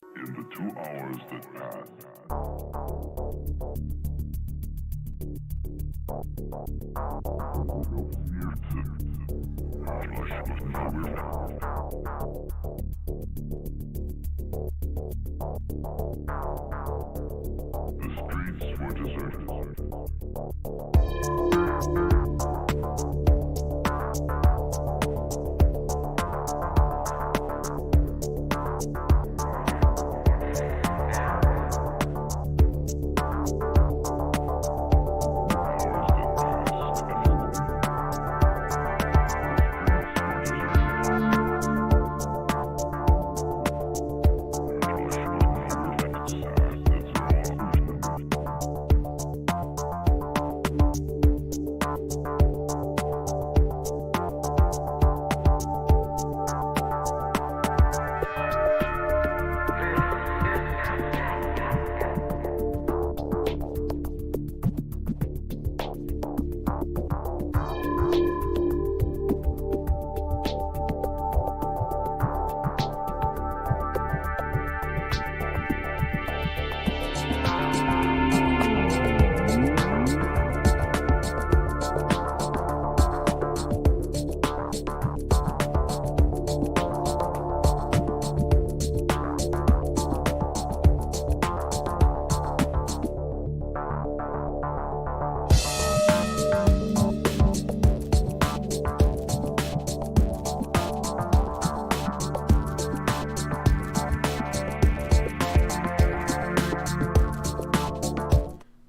In the 2 hours that passed, the streets were deserted.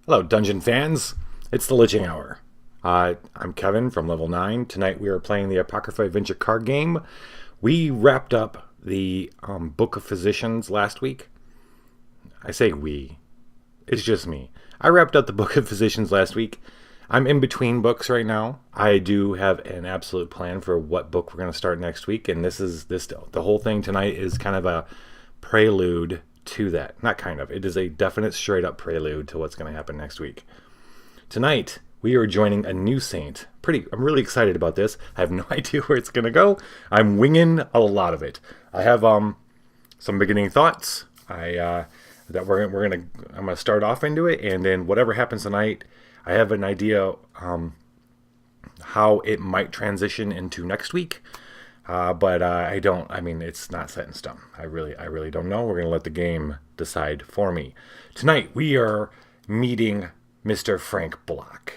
Hello, Dungeon fans. It's the Liching Hour. I'm Kevin from Level 9. Tonight we are playing the Apocrypha Adventure Card Game. We wrapped up the Book of Physicians last week. I say we. It's just me. I wrapped up the Book of Physicians last week. I'm in between books right now. I do have an absolute plan for what book we're going to start next week, and the whole thing tonight is kind of a prelude to that. Not kind of. It is a definite straight up prelude to what's going to happen next week. Tonight, we are joining a new saint. I'm really excited about this. I have no idea where it's going to go. I'm winging a lot of it. I have some beginning thoughts. I'm going to start off into it, and then whatever happens tonight, I have an idea how it might transition into next week. But I don't. I mean, it's not set in stone. I really don't know. We're going to let the game decide for me. Tonight, we are meeting Mr. Frank Block.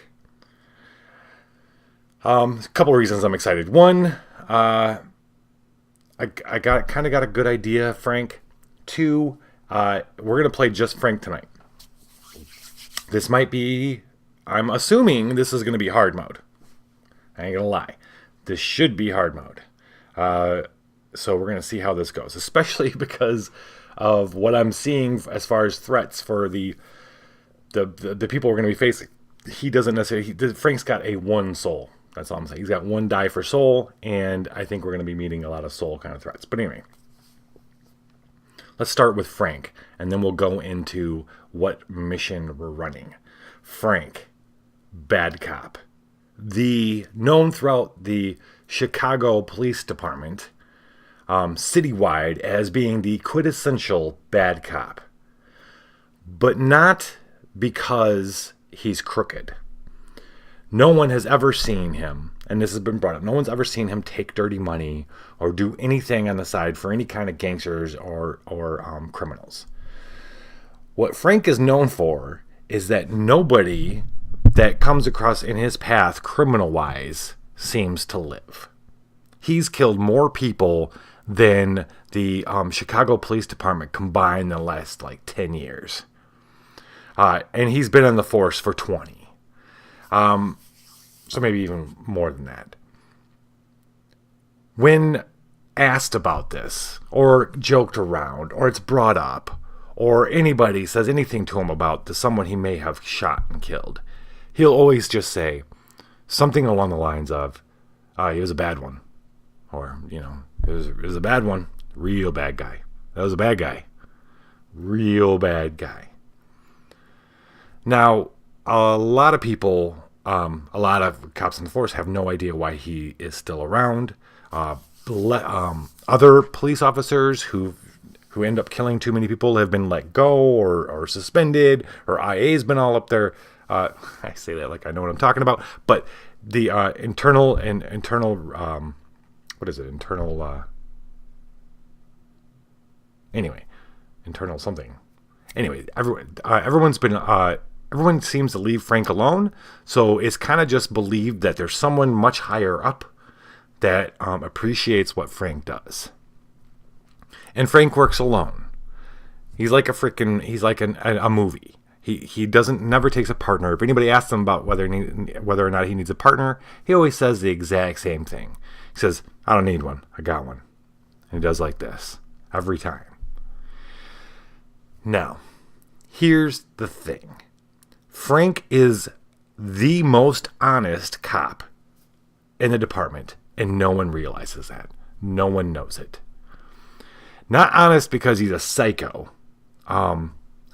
A couple of reasons I'm excited. One, I got a good idea, Frank. Two, we're going to play just Frank tonight. This might be. I'm assuming this is going to be hard mode. I ain't going to lie. This should be hard mode. So we're going to see how this goes, especially because of what I'm seeing as far as threats for the people we're going to be facing. He doesn't necessarily. Frank's got a 1 soul. That's all I'm saying. He's got 1 die for soul, and I think we're going to be meeting a lot of soul kind of threats. But anyway, let's start with Frank, and then we'll go into what mission we're running. Frank, bad cop, known throughout the Chicago Police Department, citywide, as being the quintessential bad cop. But not because he's crooked. No one has ever seen him, and this has been brought up, no one's ever seen him take dirty money or do anything on the side for any kind of gangsters or criminals. What Frank is known for is that nobody that comes across in his path criminal-wise seems to live. He's killed more people than the Chicago Police Department combined in the last 10 years. And he's been in the force for 20. So maybe even more than that. When asked about this, or joked around, or it's brought up, or anybody says anything to him about someone he may have shot and killed, he'll always just say something along the lines of, he was a bad one. Or, it was a bad one. Real bad guy. That was a bad guy. Real bad guy. Now, a lot of people, a lot of cops in the force have no idea why he is still around. Other police officers who've who end up killing too many people have been let go or suspended, or IA's been all up there. I say that like I know what I'm talking about, but the internal what is it? Internal something. Anyway, everyone seems to leave Frank alone, so it's kind of just believed that there's someone much higher up that appreciates what Frank does. And Frank works alone. He's like a movie. He never takes a partner. If anybody asks him about whether or not he needs a partner, he always says the exact same thing. He says, I don't need one. I got one. And he does like this every time. Now, here's the thing. Frank is the most honest cop in the department, and no one realizes that. No one knows it. Not honest because he's a psycho.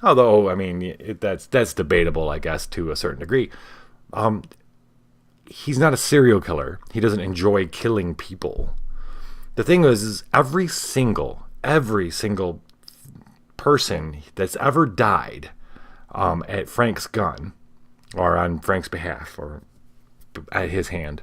Although, I mean, that's debatable, I guess, to a certain degree. He's not a serial killer. He doesn't enjoy killing people. The thing is every single person that's ever died at Frank's gun, or on Frank's behalf, or at his hand,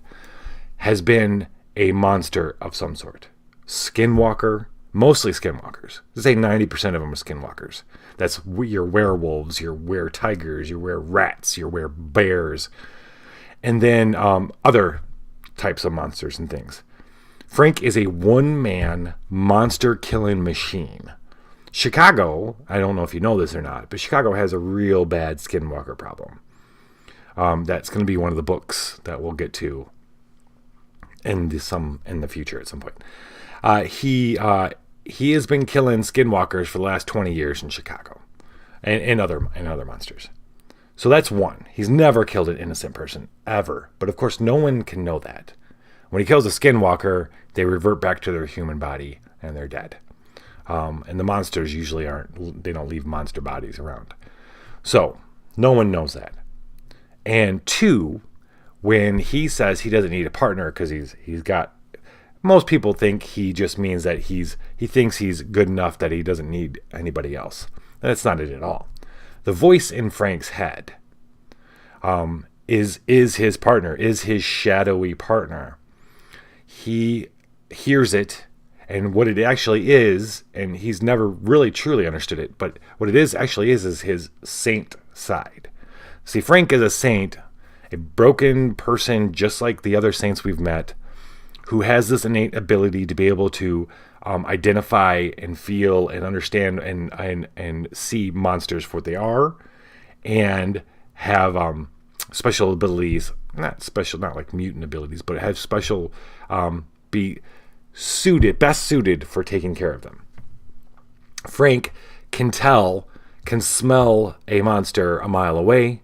has been a monster of some sort. Skinwalker, mostly skinwalkers. Let's say 90% of them are skinwalkers. That's your werewolves, your were-tigers, your were-rats, your were-bears, and then other types of monsters and things. Frank is a one-man monster-killing machine. Chicago, I don't know if you know this or not, but Chicago has a real bad skinwalker problem. That's going to be one of the books that we'll get to in the future at some point. He has been killing skinwalkers for the last 20 years in Chicago, and other monsters. So that's one. He's never killed an innocent person ever. But of course, no one can know that. When he kills a skinwalker, they revert back to their human body and they're dead. And the monsters usually they don't leave monster bodies around. So no one knows that. And two, when he says he doesn't need a partner because he's got, most people think he just means that he thinks he's good enough that he doesn't need anybody else. And that's not it at all. The voice in Frank's head is his partner, is his shadowy partner. He hears it, and what it actually is, and he's never really truly understood it, but what it is his saint side. See, Frank is a saint, a broken person just like the other saints we've met, who has this innate ability to be able to identify and feel and understand and see monsters for what they are, and have special abilities, not like mutant abilities, but have special, be best suited for taking care of them. Frank can smell a monster a mile away,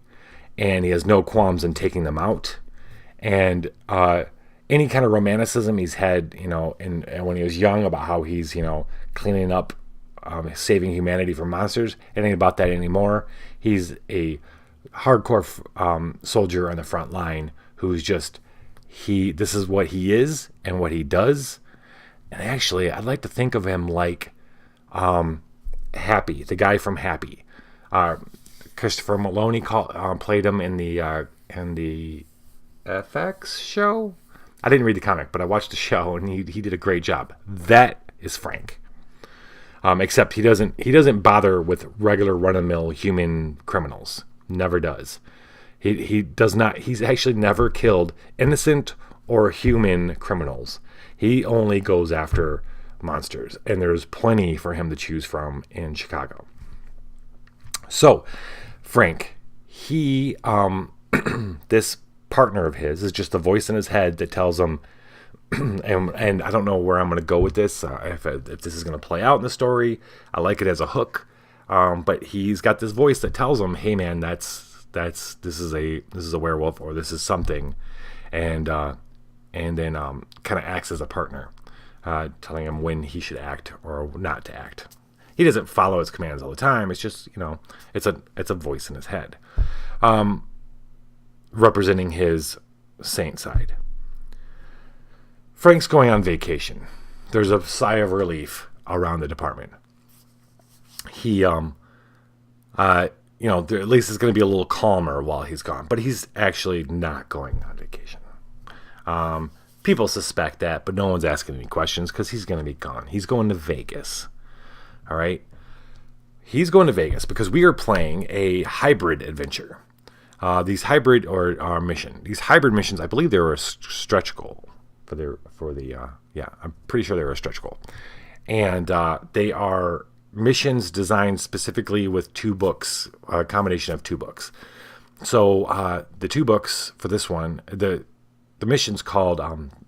and he has no qualms in taking them out. And any kind of romanticism he's had, and when he was young about how he's, cleaning up, saving humanity from monsters, it ain't about that anymore. He's a hardcore soldier on the front line who's just, this is what he is and what he does. And actually, I'd like to think of him like Happy, the guy from Happy. Christopher Maloney played him in the FX show. I didn't read the comic, but I watched the show, and he did a great job. That is Frank. Except he doesn't bother with regular run-of-the-mill human criminals. Never does. He does not. He's actually never killed innocent or human criminals. He only goes after monsters, and there's plenty for him to choose from in Chicago. So, Frank, this partner of his is just a voice in his head that tells him, and I don't know where I'm going to go with this, if this is going to play out in the story. I like it as a hook, but he's got this voice that tells him, hey man, this is a werewolf, or this is something, and then kind of acts as a partner, telling him when he should act or not to act. He doesn't follow his commands all the time. It's just, it's a voice in his head, representing his saint side. Frank's going on vacation. There's a sigh of relief around the department. he at least it's going to be a little calmer while he's gone. But he's actually not going on vacation. People suspect that, but no one's asking any questions because he's going to be gone. He's going to Vegas. All right? He's going to Vegas because we are playing a hybrid adventure. These hybrid these hybrid missions, I believe they were a stretch goal I'm pretty sure they were a stretch goal. And they are missions designed specifically with 2 books, a combination of 2 books. So the 2 books for this one, the mission's called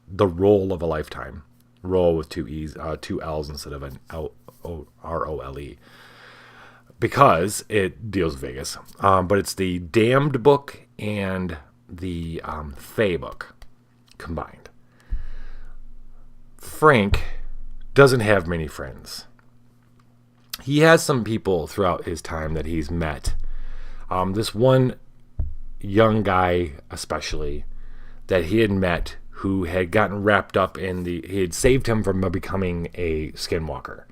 The Role of a Lifetime. Roll with 2 E's, 2 L's instead of an ROLE. Because it deals with Vegas. But it's the Damned book and the Fae book combined. Frank doesn't have many friends. He has some people throughout his time that he's met. This one young guy especially that he had met who had gotten wrapped up he had saved him from becoming a skinwalker.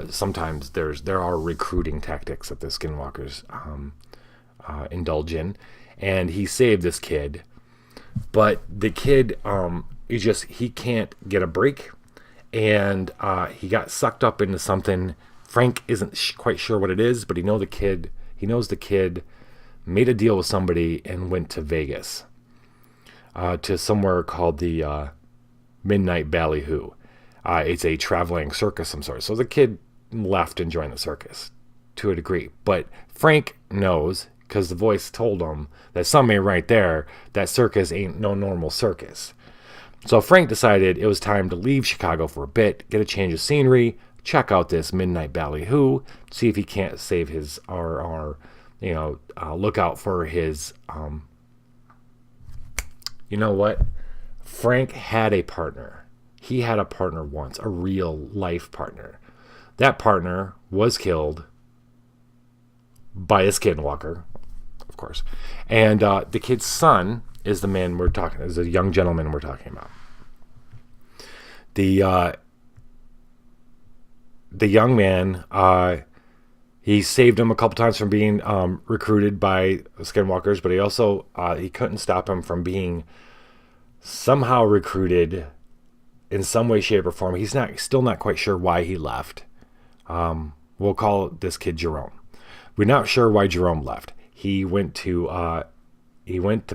Sometimes there are recruiting tactics that the skinwalkers indulge in, and he saved this kid. But the kid, he can't get a break, and he got sucked up into something. Frank isn't quite sure what it is, but he knows the kid made a deal with somebody and went to Vegas, to somewhere called the Midnight Ballyhoo. It's a traveling circus of some sort. So the kid left and joined the circus to a degree. But Frank knows, because the voice told him that somebody right there, that circus ain't no normal circus. So Frank decided it was time to leave Chicago for a bit, get a change of scenery, check out this Midnight Ballyhoo, see if he can't save his look out for his. You know what? Frank had a partner. He had a partner once, a real life partner. That partner was killed by a skinwalker, of course. And the kid's son is the young gentleman we're talking about. The young man, he saved him a couple times from being recruited by skinwalkers, but he also he couldn't stop him from being somehow recruited in some way, shape, or form. He's still not quite sure why he left. We'll call this kid Jerome. We're not sure why Jerome left. He went to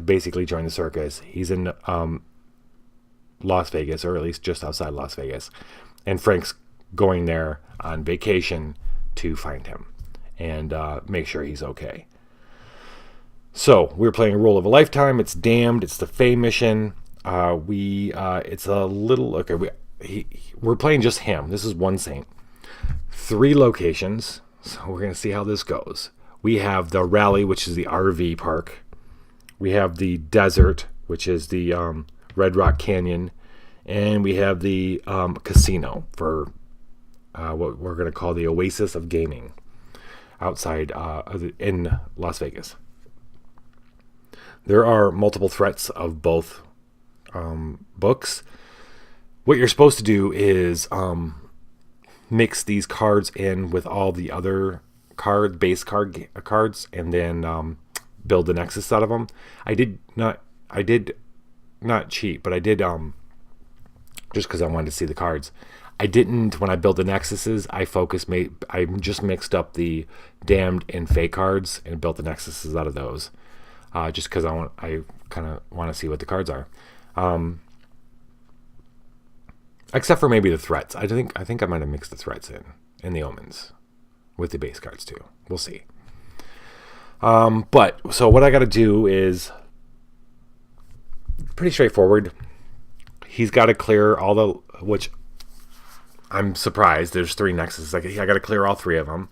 basically join the circus. He's in Las Vegas, or at least just outside Las Vegas, and Frank's going there on vacation to find him and make sure he's okay. So we're playing a Role of a Lifetime. It's Damned. It's the Fae mission. It's a little okay. We're playing just him. This is one saint. 3 locations. So we're gonna see how this goes. We have the Rally, which is the RV park. We have the Desert, which is the Red Rock Canyon, and we have the casino for what we're going to call the Oasis of Gaming outside in Las Vegas. There are multiple threats of both books. What you're supposed to do is mix these cards in with all the other base cards, and then build the nexus out of them. I did not cheat, but I did just because I wanted to see the cards. I didn't, when I built the nexuses, I just mixed up the Damned and Fae cards and built the nexuses out of those. Just because I kind of want to see what the cards are. Except for maybe the threats. I think I might have mixed the threats in the omens with the base cards too. We'll see. But so what I got to do is pretty straightforward. He's got to clear which I'm surprised. There's 3 nexuses. I got to clear all 3 of them.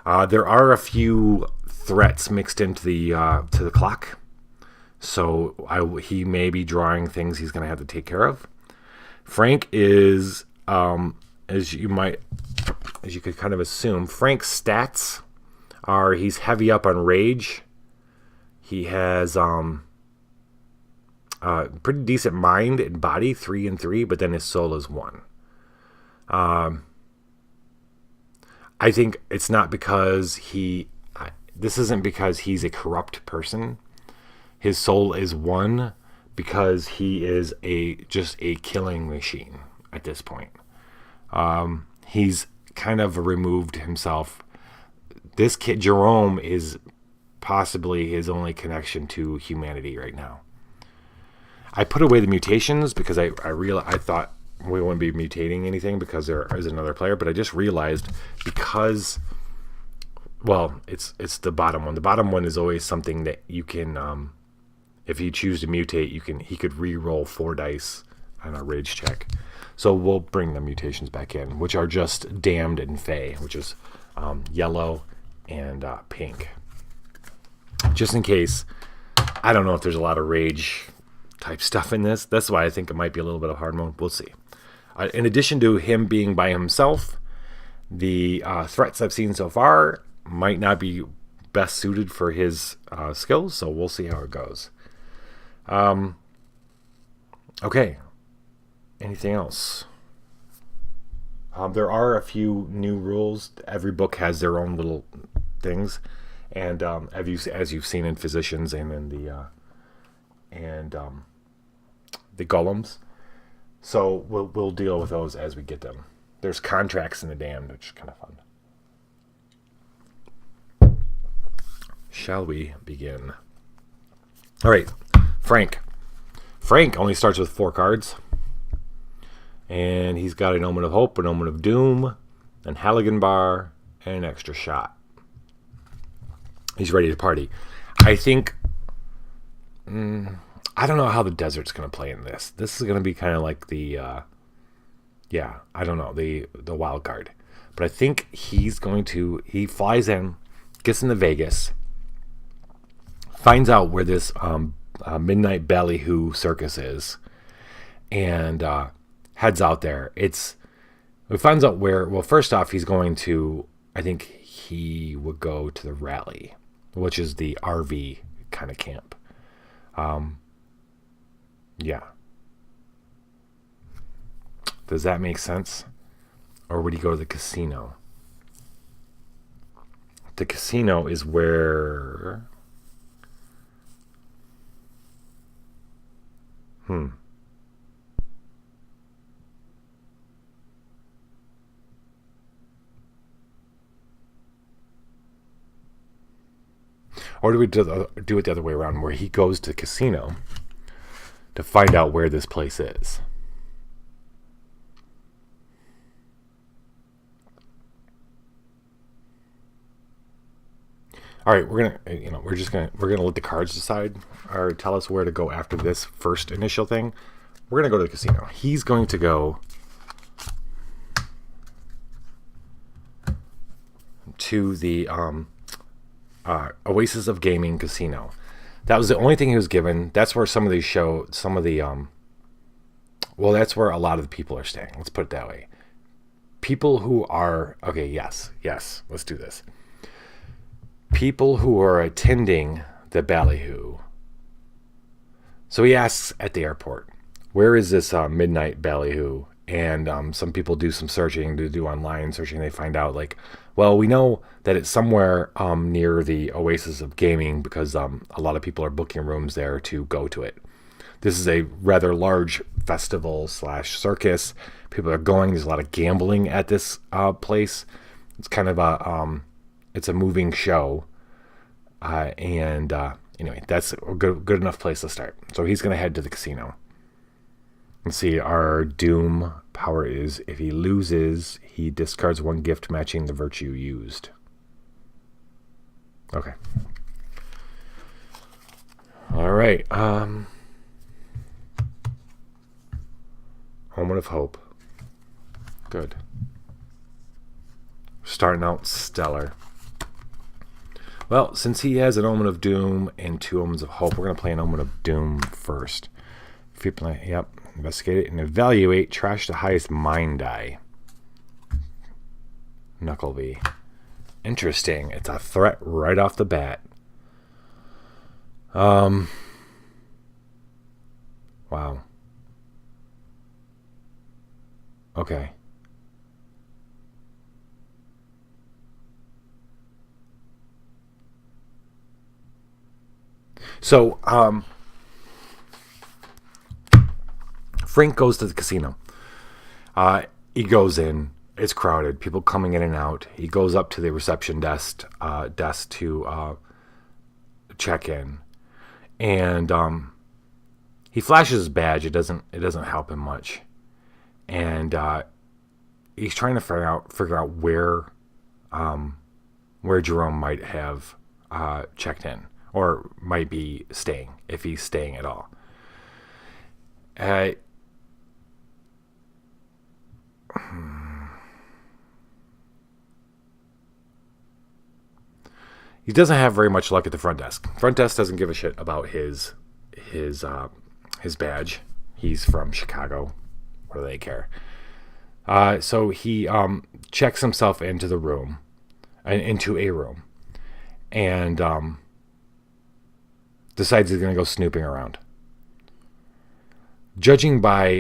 There are a few threats mixed into the clock. So he may be drawing things he's going to have to take care of. Frank is, as you could kind of assume, Frank's stats are he's heavy up on rage. He has pretty decent mind and body, 3 and 3, but then his soul is 1. I think it's not because this isn't because he's a corrupt person. His soul is one because he is just a killing machine at this point. He's kind of removed himself. This kid, Jerome, is possibly his only connection to humanity right now. I put away the mutations because I thought we wouldn't be mutating anything because there is another player, but I just realized because, well, it's the bottom one. The bottom one is always something that you can, if you choose to mutate, he could re-roll 4 dice on a rage check. So we'll bring the mutations back in, which are just damned and fey, which is yellow and pink. Just in case, I don't know if there's a lot of rage type stuff in this. That's why I think it might be a little bit of hard mode. We'll see. In addition to him being by himself, the threats I've seen so far might not be best suited for his skills, so we'll see how it goes. Okay. Anything else? There are a few new rules. Every book has their own little things, and as you've seen in Physicians and in the golems. So we'll deal with those as we get them. There's contracts in the Damned, which is kind of fun. Shall we begin? All right, Frank. Frank only starts with 4 cards. And he's got an Omen of Hope, an Omen of Doom, an Halligan Bar, and an extra shot. He's ready to party. I think... I don't know how the desert's going to play in this. This is going to be kind of like the... I don't know, the wild card. But I think he's going to... He flies in, gets into Vegas, finds out where this Midnight Ballyhoo circus is, and heads out there. He finds out where... Well, first off, he's going to... I think he would go to the rally, which is the RV kind of camp. Yeah. Does that make sense? Or would he go to the casino? The casino is where... Or do we do it the other way around, where he goes to the casino to find out where this place is? All right, we're gonna let the cards decide or tell us where to go after this first initial thing. We're gonna go to the casino. He's going to go to the Oasis of Gaming Casino. That was the only thing he was given. That's where some of these that's where a lot of the people are staying. Let's put it that way. People who are... Okay, yes, let's do this. People who are attending the Ballyhoo. So he asks at the airport, where is this Midnight Ballyhoo? And some people do some searching, do online searching. They find out, like, well, we know that it's somewhere near the Oasis of Gaming because a lot of people are booking rooms there to go to it. This is a rather large festival / circus. People are going. There's a lot of gambling at this place. It's kind of it's a moving show. Anyway, that's a good enough place to start. So he's going to head to the casino. Let's see, our Doom power is, if he loses, he discards 1 gift matching the virtue used. Okay. All right. Omen of Hope. Good. Starting out stellar. Well, since he has an Omen of Doom and 2 Omens of Hope, we're going to play an Omen of Doom first. If you play, yep. Investigate it and evaluate. Trash the highest mind die. Knuckleby. Interesting. It's a threat right off the bat. Wow. Okay. So, Frank goes to the casino. He goes in. It's crowded. People coming in and out. He goes up to the reception desk to check in, and he flashes his badge. It doesn't help him much, and he's trying to figure out where Jerome might have checked in or might be staying, if he's staying at all. He doesn't have very much luck at the front desk. Front desk doesn't give a shit about his badge. He's from Chicago. What do they care? So he checks himself into a room, and decides he's going to go snooping around. Judging by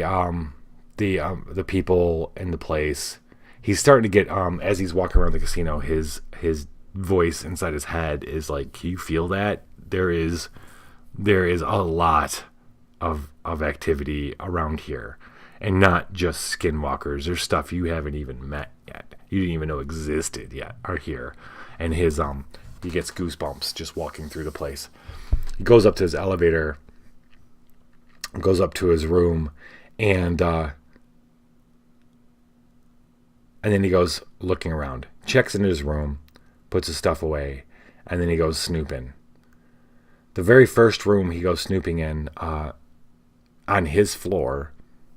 the people in the place, he's starting to get as he's walking around the casino, his voice inside his head is like, can you feel that? There is a lot of activity around here, and not just skinwalkers. There's stuff you haven't even met yet, you didn't even know existed yet, are here. And he gets goosebumps just walking through the place. He goes up to his elevator, goes up to his room, and then he goes looking around, checks into his room, puts his stuff away, and then he goes snooping. The very first room he goes snooping in, on his floor,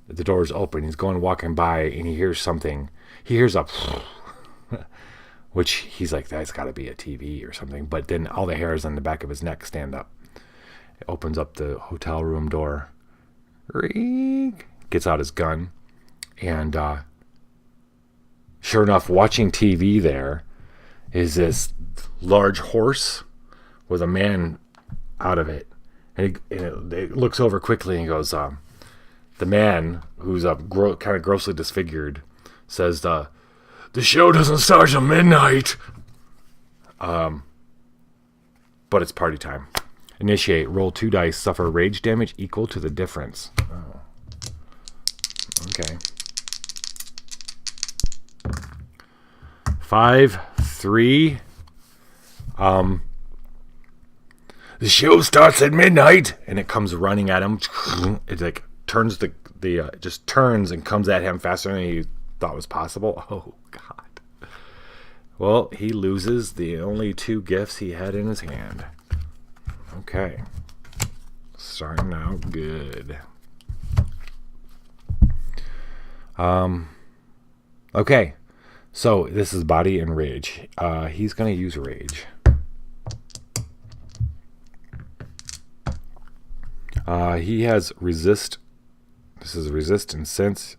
the door's open. He's walking by, and he hears something. He hears a which he's like, that's got to be a TV or something. But then all the hairs on the back of his neck stand up. It opens up the hotel room door. Gets out his gun, and sure enough, watching TV there is this large horse with a man out of it. And it looks over quickly, and he goes, the man, who's kind of grossly disfigured, says, the show doesn't start till midnight. But it's party time. Initiate. Roll 2 dice. Suffer rage damage equal to the difference. Oh. Okay. 5, 3. The show starts at midnight, and it comes running at him. It like turns just turns and comes at him faster than he thought was possible. Oh God. Well, he loses the only 2 gifts he had in his hand. Okay. Starting out good. Okay. So this is body and rage. He's going to use rage. He has resist. This is resist and sense.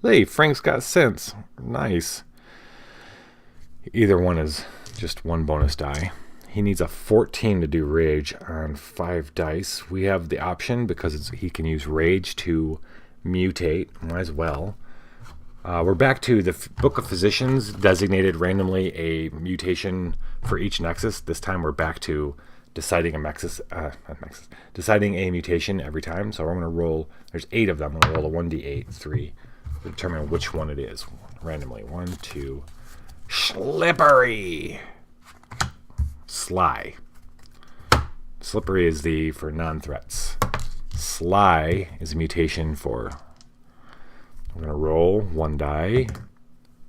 Hey, Frank's got sense. Nice. Either one is just 1 bonus die. He needs a 14 to do rage on 5 dice. We have the option, because he can use rage to mutate. Might as well. We're back to the Book of Physicians designated randomly a mutation for each nexus. This time we're back to deciding a mutation every time. So I'm going to roll. There's 8 of them. I'm going to roll a 1d8, 3, to determine which one it is randomly. 1, 2. Slippery. Sly. Slippery is for non-threats. Sly is a mutation for. We're going to roll 1 die,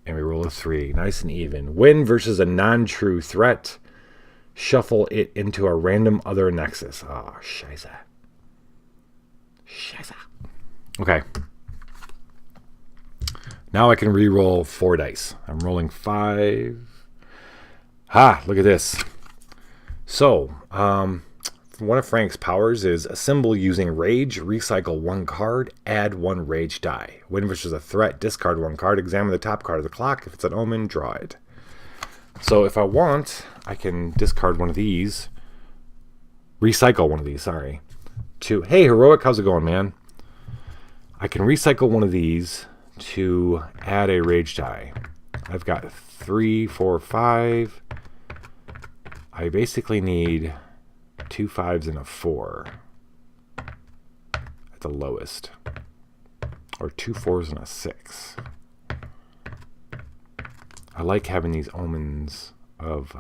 and we roll a 3. Nice and even. Win versus a non-true threat. Shuffle it into a random other nexus. Oh, scheiße. Okay. Now I can re-roll 4 dice. I'm rolling 5. Look at this. So, one of Frank's powers is assemble using rage, recycle 1 card, add 1 rage die. Win versus a threat, discard 1 card, examine the top card of the clock. If it's an omen, draw it. So if I want, I can discard one of these, recycle one of these, to, hey, Heroic, how's it going, man? I can recycle one of these to add a rage die. I've got 3, 4, 5. I basically need 2 5s and a 4 at the lowest. Or 2 4s and a 6. I like having these omens of...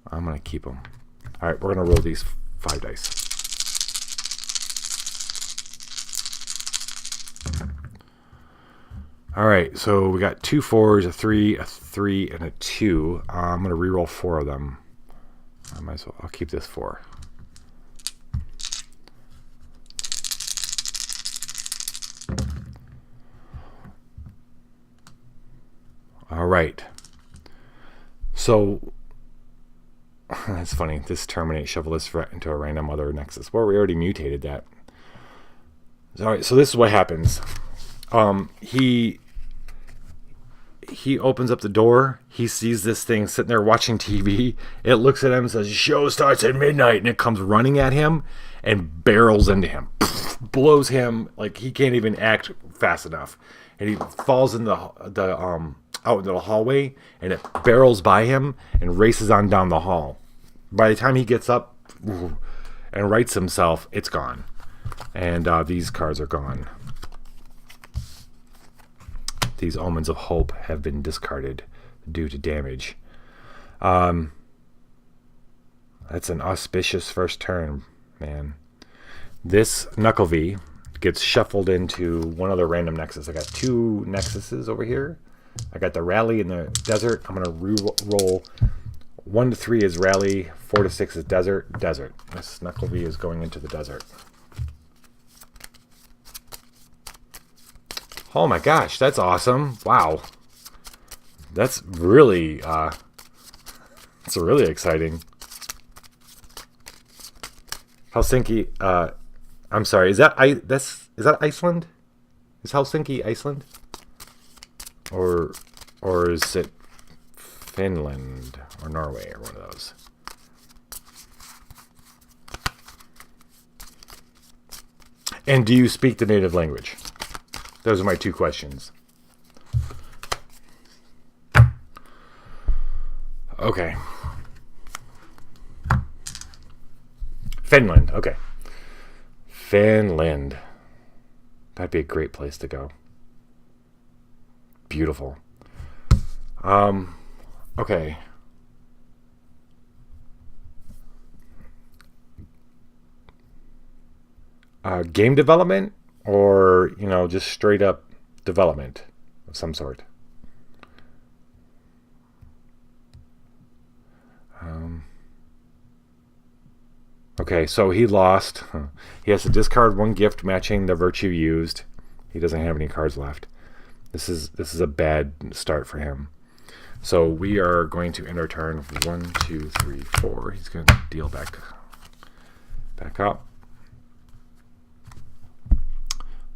I'm going to keep them. All right, we're going to roll these 5 dice. All right, so we got 2 4s, a 3, and a 2. I'm going to re-roll 4 of them. I might as well. I'll keep this 4. All right. So that's funny. This terminate shovel this threat into a random other nexus. Well, we already mutated that. All right. So this is what happens. He opens up the door. He sees this thing sitting there watching TV. It looks at him and says, "Show starts at midnight," and it comes running at him and barrels into him, blows him like he can't even act fast enough, and he falls in the out into the hallway, and it barrels by him and races on down the hall. By the time he gets up and rights himself, it's gone, and these cards are gone. These omens of hope have been discarded due to damage. That's an auspicious first turn, man. This Knuckle V gets shuffled into one other random nexus. I got 2 nexuses over here. I got the rally and the desert. I'm going to re-roll. 1 to 3 is rally. 4 to 6 is desert. Desert. This Knuckle V is going into the desert. Oh my gosh, that's awesome. Wow. That's really exciting. Helsinki, I'm sorry, is that Iceland? Is Helsinki Iceland? Or is it Finland or Norway or one of those? And do you speak the native language? Those are my 2 questions. Okay. Finland. Okay. Finland. That'd be a great place to go. Beautiful. Okay. Game development? Or, just straight up development of some sort. Okay, so he lost. He has to discard 1 gift matching the virtue used. He doesn't have any cards left. This is a bad start for him. So we are going to end our turn. 1, 2, 3, 4. He's going to deal back up.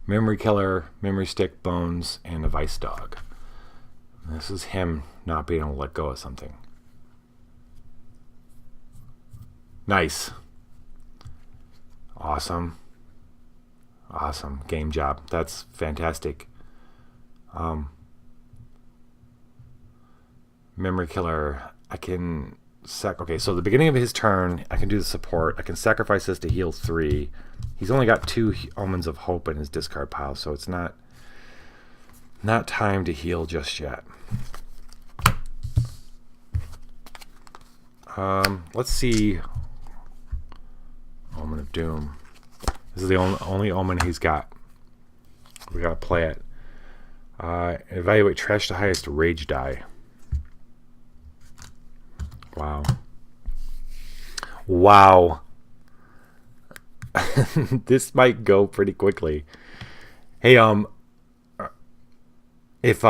Memory Killer, Memory Stick, Bones, and a Vice Dog. This is him not being able to let go of something. Nice. Awesome. Awesome. Game job. That's fantastic. Memory Killer. I can... Okay, so the beginning of his turn, I can do the support. I can sacrifice this to heal 3. He's only got 2 Omens of Hope in his discard pile, so it's not time to heal just yet. Let's see. Omen of Doom. This is the only Omen he's got. We gotta play it. Evaluate trash to highest rage die. Wow. Wow. This might go pretty quickly. Hey, if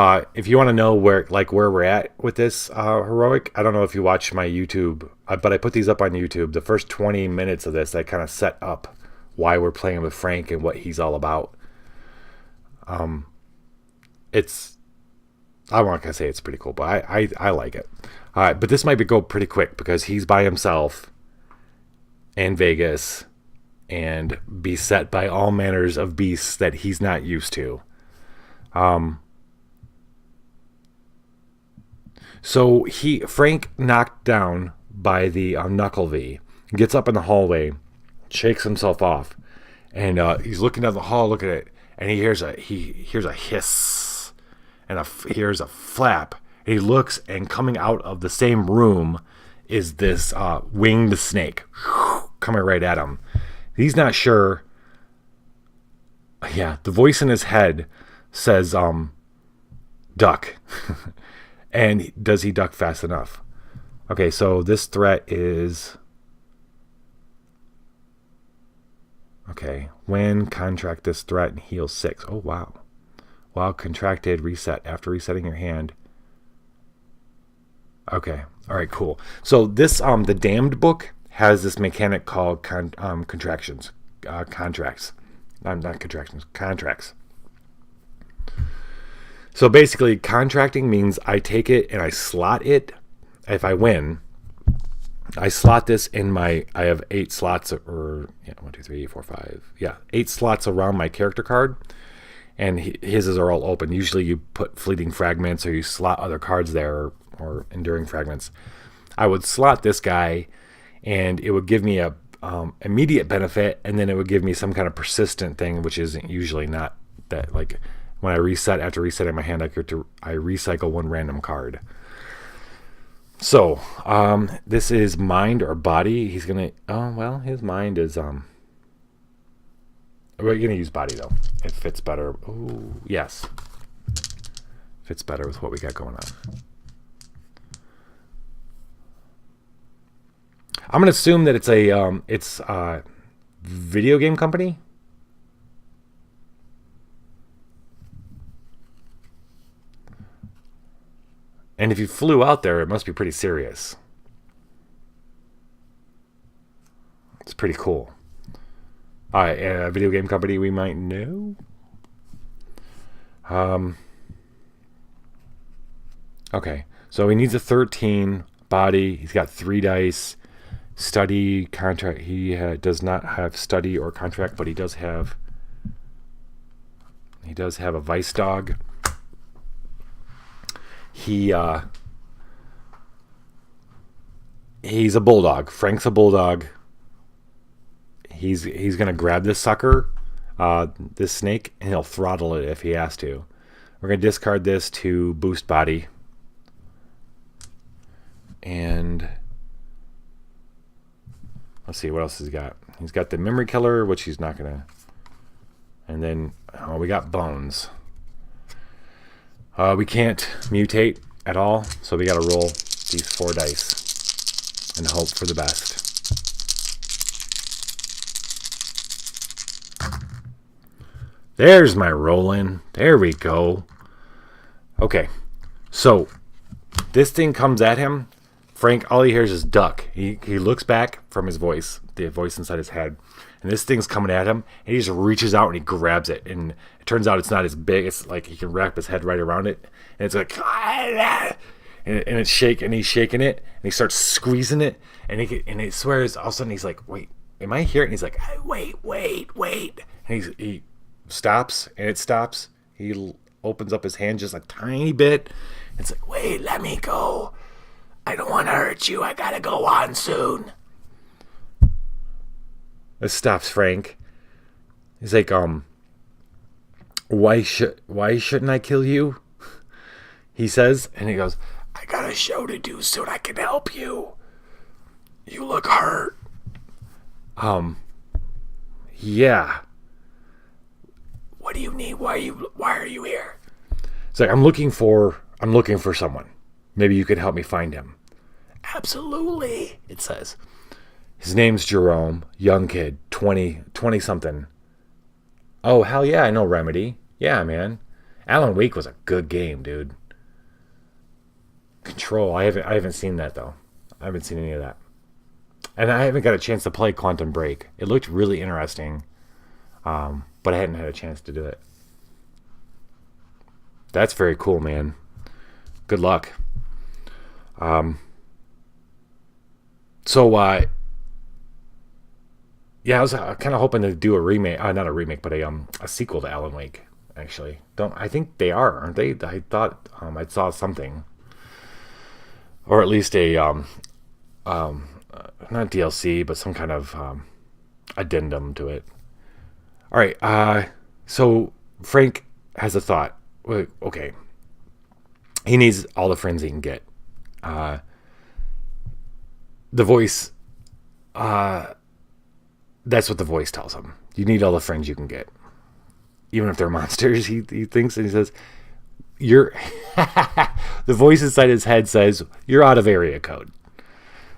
you want to know where we're at with this heroic, I don't know if you watch my YouTube, but I put these up on YouTube. The first 20 minutes of this, I kind of set up why we're playing with Frank and what he's all about. I'm not gonna say it's pretty cool, but I like it. All right, but this might go pretty quick because he's by himself in Vegas and beset by all manners of beasts that he's not used to. So Frank, knocked down by the Knuckle V, gets up in the hallway, shakes himself off, and he's looking down the hall, looking at it, and he hears a hiss, and he hears a flap. And he looks, and coming out of the same room is this winged snake coming right at him. He's not sure. Yeah, the voice in his head says, duck. And does he duck fast enough? Okay, so this threat is... Okay, when contract this threat and heal 6. Oh, wow. While contracted, reset. After resetting your hand. Okay, all right, cool. So this, the Damned book has this mechanic called contractions. Contracts. Not contractions, contracts. So basically, contracting means I take it and I slot it. If I win, I slot this in I have 8 slots, or 1, 2, 3, 4, 5. Yeah, 8 slots around my character card, and his are all open. Usually you put fleeting fragments or you slot other cards there, or enduring fragments. I would slot this guy, and it would give me a immediate benefit, and then it would give me some kind of persistent thing, which isn't usually not that. Like when I reset, after resetting my hand, I recycle 1 random card. So this is mind or body. He's gonna his mind is we're gonna use body though. It fits better. Oh yes, fits better with what we got going on. I'm gonna assume that it's a video game company. And if you flew out there, it must be pretty serious. It's pretty cool. A video game company we might know. Okay, so he needs a 13 body. He's got 3 dice. Study, contract. He does not have study or contract, but he does have a vice dog. He's a bulldog. Frank's a bulldog. He's gonna grab this sucker, this snake, and he'll throttle it if he has to. We're gonna discard this to boost body. And let's see, what else has he got? He's got the memory killer, which he's not gonna. And then we got bones. We can't mutate at all, so we got to roll these 4 dice and hope for the best. There's my rolling. There we go. Okay, so this thing comes at him. Frank, all he hears is duck. He looks back from his voice, the voice inside his head, and this thing's coming at him, and he just reaches out and he grabs it, and it turns out it's not as big. It's like he can wrap his head right around it, and it's like, and it's shaking, and he's shaking it, and he starts squeezing it, and he swears. All of a sudden, he's like, "Wait, am I here?" And he's like, "Wait," and he stops, and it stops. He opens up his hand just a tiny bit. It's like, "Wait, let me go. I don't want to hurt you. I gotta go on soon." It stops Frank. He's like, why shouldn't I kill you? He says, and he goes, "I got a show to do soon. I can help you. You look hurt." Yeah. What do you need? Why are you here? It's like, I'm looking for someone. Maybe you could help me find him. Absolutely, it says. His name's Jerome, young kid, 20 something. Oh, hell yeah, I know Remedy. Yeah, man. Alan Wake was a good game, dude. Control, I haven't seen that though. I haven't seen any of that. And I haven't got a chance to play Quantum Break. It looked really interesting. But I hadn't had a chance to do it. That's very cool, man. Good luck. Yeah, I was kind of hoping to do a remake, not a remake, but a sequel to Alan Wake. Actually, I think they are, aren't they? I thought I saw something. or at least a not DLC, but some kind of addendum to it. All right. So Frank has a thought. Wait, okay. He needs all the friends he can get. The voice. That's what the voice tells him. You need all the friends you can get, even if they're monsters. He thinks, and he says, "You're." The voice inside his head says, "You're out of area code."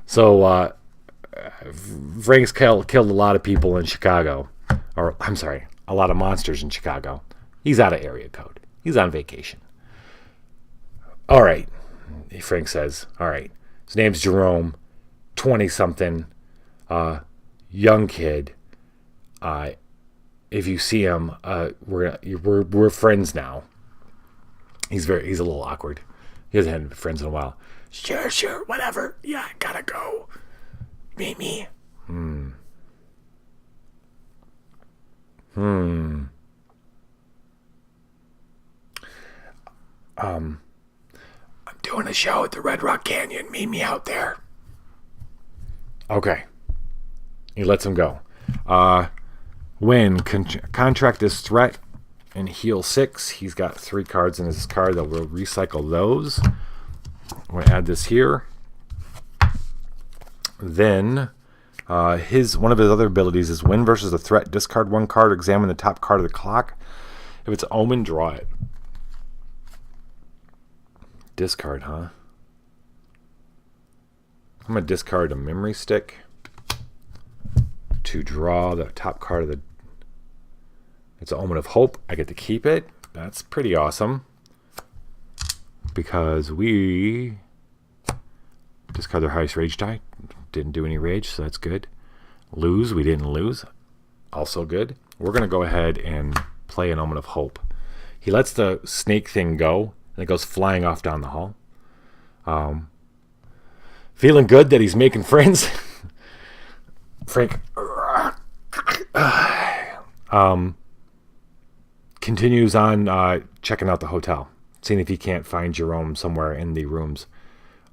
So Frank's killed a lot of people in Chicago, or I'm sorry, a lot of monsters in Chicago. He's out of area code. He's on vacation. All right, Frank says. All right, his name's Jerome, 20-something, young kid. If you see him, we're friends now. He's a little awkward. He hasn't had friends in a while. Sure, whatever. Yeah, I gotta go. Meet me. I'm doing a show at the Red Rock Canyon. Meet me out there. Okay. He lets him go. When contract is threat and heal 6, he's got 3 cards in his card that will recycle those. I'm going to add this here. Then one of his other abilities is win versus a threat. Discard 1 card, examine the top card of the clock. If it's omen, draw it. Discard, huh? I'm going to discard a memory stick to draw the top card of the... It's an omen of hope. I get to keep it. That's pretty awesome. Because we discard their highest rage die. Didn't do any rage, so that's good. Lose, we didn't lose. Also good. We're going to go ahead and play an omen of hope. He lets the snake thing go, and it goes flying off down the hall. Feeling good that he's making friends. Frank continues on checking out the hotel, seeing if he can't find Jerome somewhere in the rooms.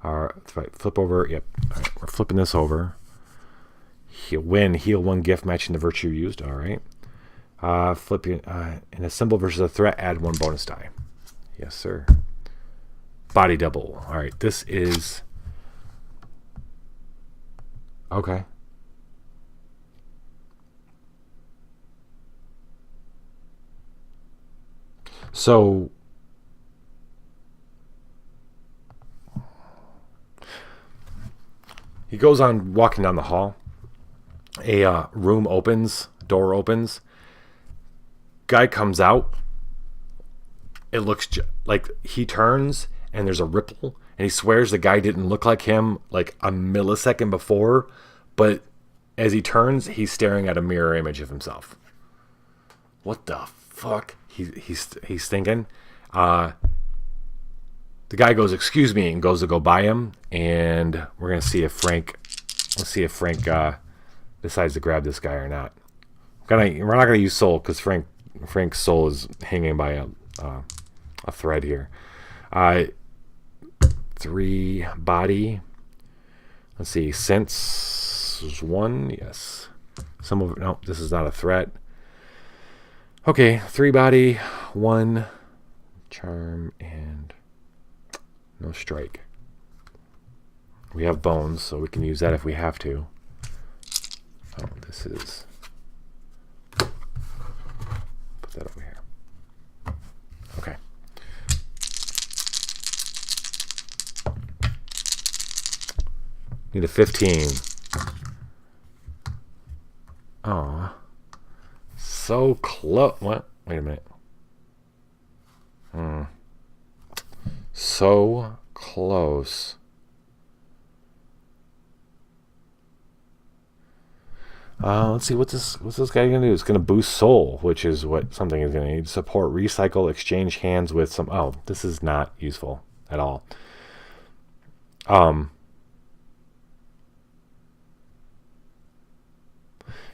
Flip over. Yep, right, we're flipping this over. Heal 1 gift matching the virtue used. All right. Flip in a symbol versus a threat. Add 1 bonus die. Yes, sir. Body double. All right. This is okay. So he goes on walking down the hall. A room opens, door opens. Guy comes out. It looks like he turns and there's a ripple, and he swears the guy didn't look like him like a millisecond before, but as he turns, he's staring at a mirror image of himself. What the fuck? He's thinking. The guy goes, "Excuse me," and goes to go by him, and we're gonna see if Frank. Let's see if Frank decides to grab this guy or not. We're not gonna use soul because Frank's soul is hanging by a thread here. 3 body. Let's see. Sense is 1. Yes. Some of it. No, this is not a threat. Okay, 3 body, 1 charm, and no strike. We have bones, so we can use that if we have to. Oh, this is... Put that over here. Okay. Need a 15. Oh. So close. What? Wait a minute. So close. Let's see what's this guy gonna do. It's gonna boost soul, which is what something is gonna need. Support, recycle, exchange hands with some. Oh, this is not useful at all.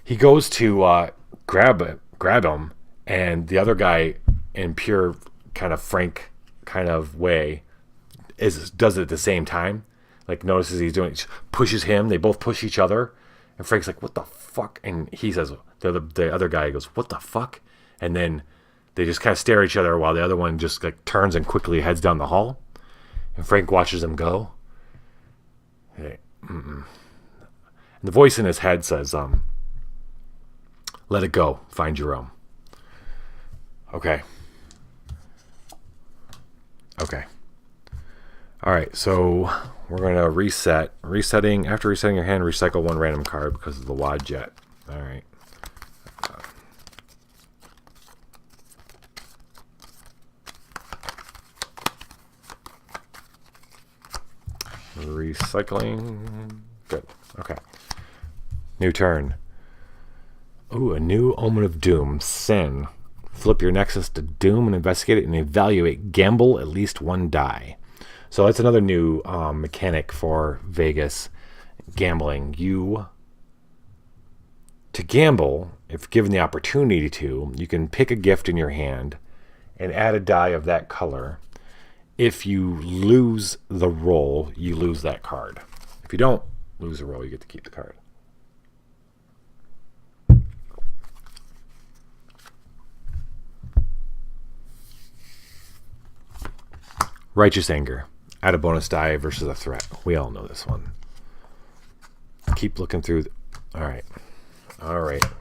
He goes to grab him, and the other guy, in pure kind of Frank kind of way, does it at the same time. like notices he's doing, pushes him. They both push each other, and Frank's like, "What the fuck?" And he says, the other guy goes, "What the fuck?" And then they just kind of stare at each other while the other one just like turns and quickly heads down the hall. And Frank watches them go. Hey, and the voice in his head says, "Let it go. Find your own." Okay. All right, so we're going to reset. After resetting your hand, recycle one random card because of the wad jet. All right. Recycling. Good. Okay. New turn. Ooh, a new omen of doom. Sin. Flip your nexus to doom and investigate it and evaluate. Gamble at least one die. So that's another new mechanic for Vegas. Gambling. To gamble, if given the opportunity to, you can pick a gift in your hand and add a die of that color. If you lose the roll, you lose that card. If you don't lose the roll, you get to keep the card. Righteous anger. Add a bonus die versus a threat. We all know this one. Keep looking through. All right.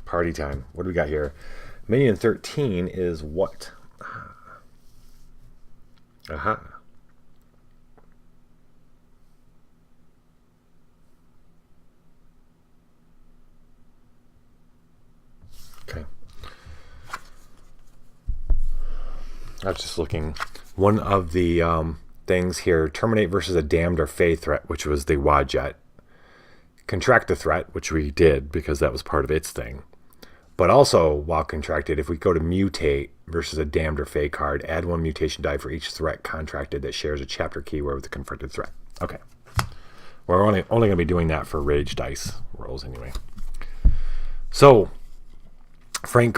Party time. What do we got here? Minion 13 is what? Aha. Okay. I was just looking. One of the things here, terminate versus a damned or fey threat, which was the Wadjet. Contract the threat, which we did because that was part of its thing. But also, while contracted, if we go to mutate versus a damned or fey card, add one mutation die for each threat contracted that shares a chapter keyword with the confronted threat. Okay. We're only going to be doing that for rage dice rolls anyway. So, Frank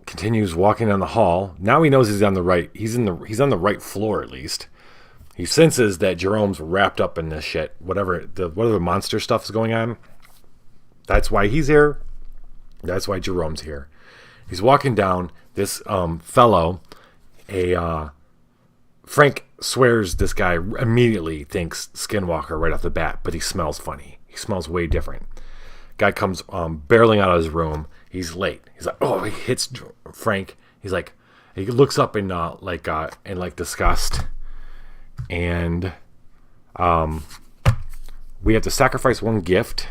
continues walking down the hall. Now he knows he's on the right. He's on the right floor at least. He senses that Jerome's wrapped up in this shit. Whatever the monster stuff is going on. That's why he's here. That's why Jerome's here. He's walking down. This fellow, Frank swears this guy immediately thinks Skinwalker right off the bat, but he smells funny. He smells way different. Guy comes barreling out of his room. He's late. He's like, oh, he hits Frank. He's like, he looks up in disgust, and we have to sacrifice one gift,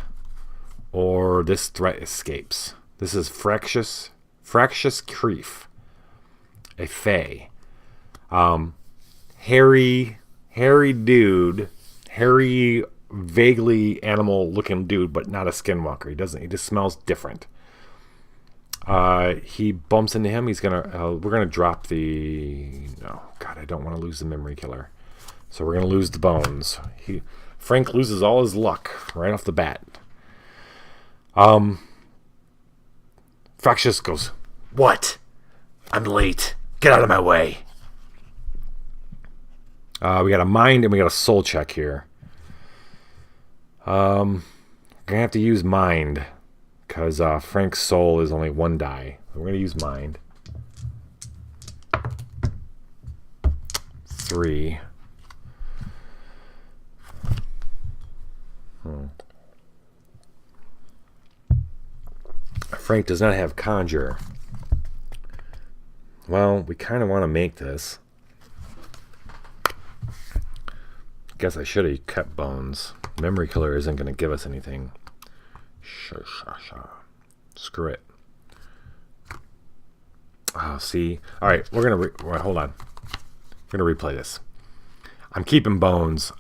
or this threat escapes. This is Fractious Creef, a fae, hairy dude, hairy, vaguely animal-looking dude, but not a skinwalker. He just smells different. He bumps into him. We're gonna drop the. No, God, I don't want to lose the memory killer. So we're gonna lose the bones. Frank loses all his luck right off the bat. Fractious goes, "What? I'm late. Get out of my way." We got a mind and we got a soul check here. We're gonna have to use mind because Frank's soul is only one die. We're gonna use mind. 3. Frank does not have conjure. Well, we kind of want to make this. Guess I should have kept bones. Memory killer isn't going to give us anything. Screw it. Oh, see. All right, we're going to hold on. We're going to replay this. I'm keeping bones.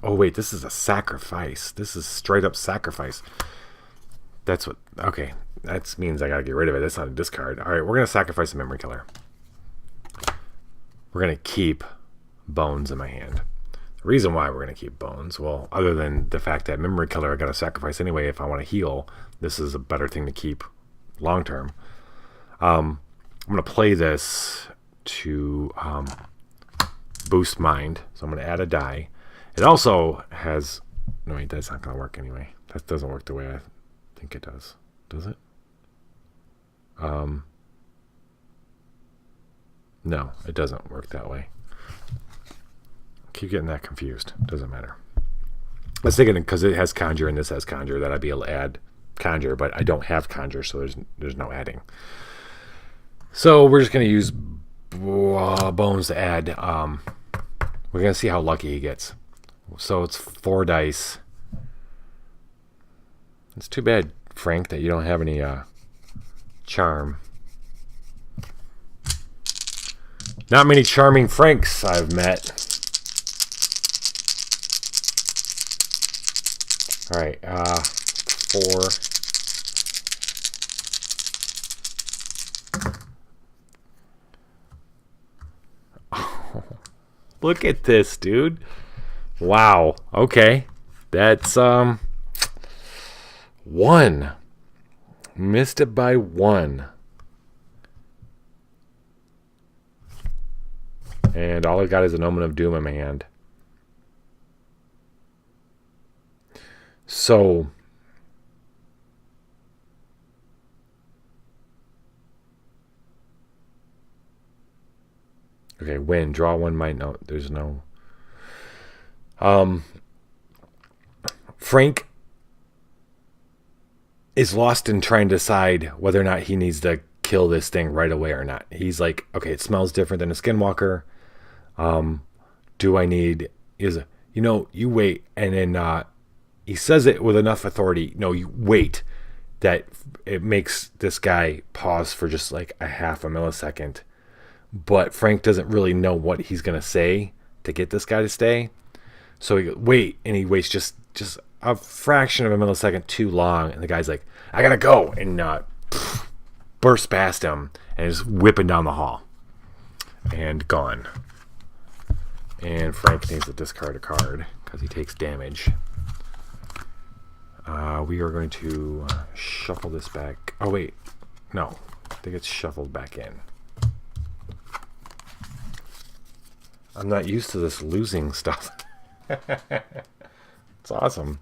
Oh, wait, this is a sacrifice. This is straight up sacrifice. That's what. Okay, that means I got to get rid of it. That's not a discard. All right, we're going to sacrifice a memory killer. We're going to keep bones in my hand. The reason why we're going to keep bones, well, other than the fact that memory killer I got to sacrifice anyway if I want to heal, this is a better thing to keep long term. I'm going to play this to boost mind. So I'm going to add a die. It also has... No, wait, that's not going to work anyway. That doesn't work the way I think it does. Does it? No, it doesn't work that way. Keep getting that confused. Doesn't matter. I was thinking because it has conjure and this has conjure that I'd be able to add conjure, but I don't have conjure, so there's no adding. So we're just going to use bones to add. We're going to see how lucky he gets. So it's 4 dice. It's too bad, Frank, that you don't have any charm. Not many charming Franks I've met. All right, 4. Oh, look at this, dude. Wow. Okay. That's 1. Missed it by 1. And all I got is an Omen of Doom in my hand. So okay, win. Draw 1 might no. There's no. Frank is lost in trying to decide whether or not he needs to kill this thing right away or not. He's like, okay, it smells different than a skinwalker. Do I need you wait, and then he says it with enough authority. No, you wait. That it makes this guy pause for just like a half a millisecond. But Frank doesn't really know what he's gonna say to get this guy to stay. So he goes, wait, and he waits just a fraction of a millisecond too long, and the guy's like, I gotta go, and bursts past him and is whipping down the hall. And gone. And Frank needs to discard a card because he takes damage. We are going to shuffle this back. Oh, wait. No. I think it's shuffled back in. I'm not used to this losing stuff. It's awesome.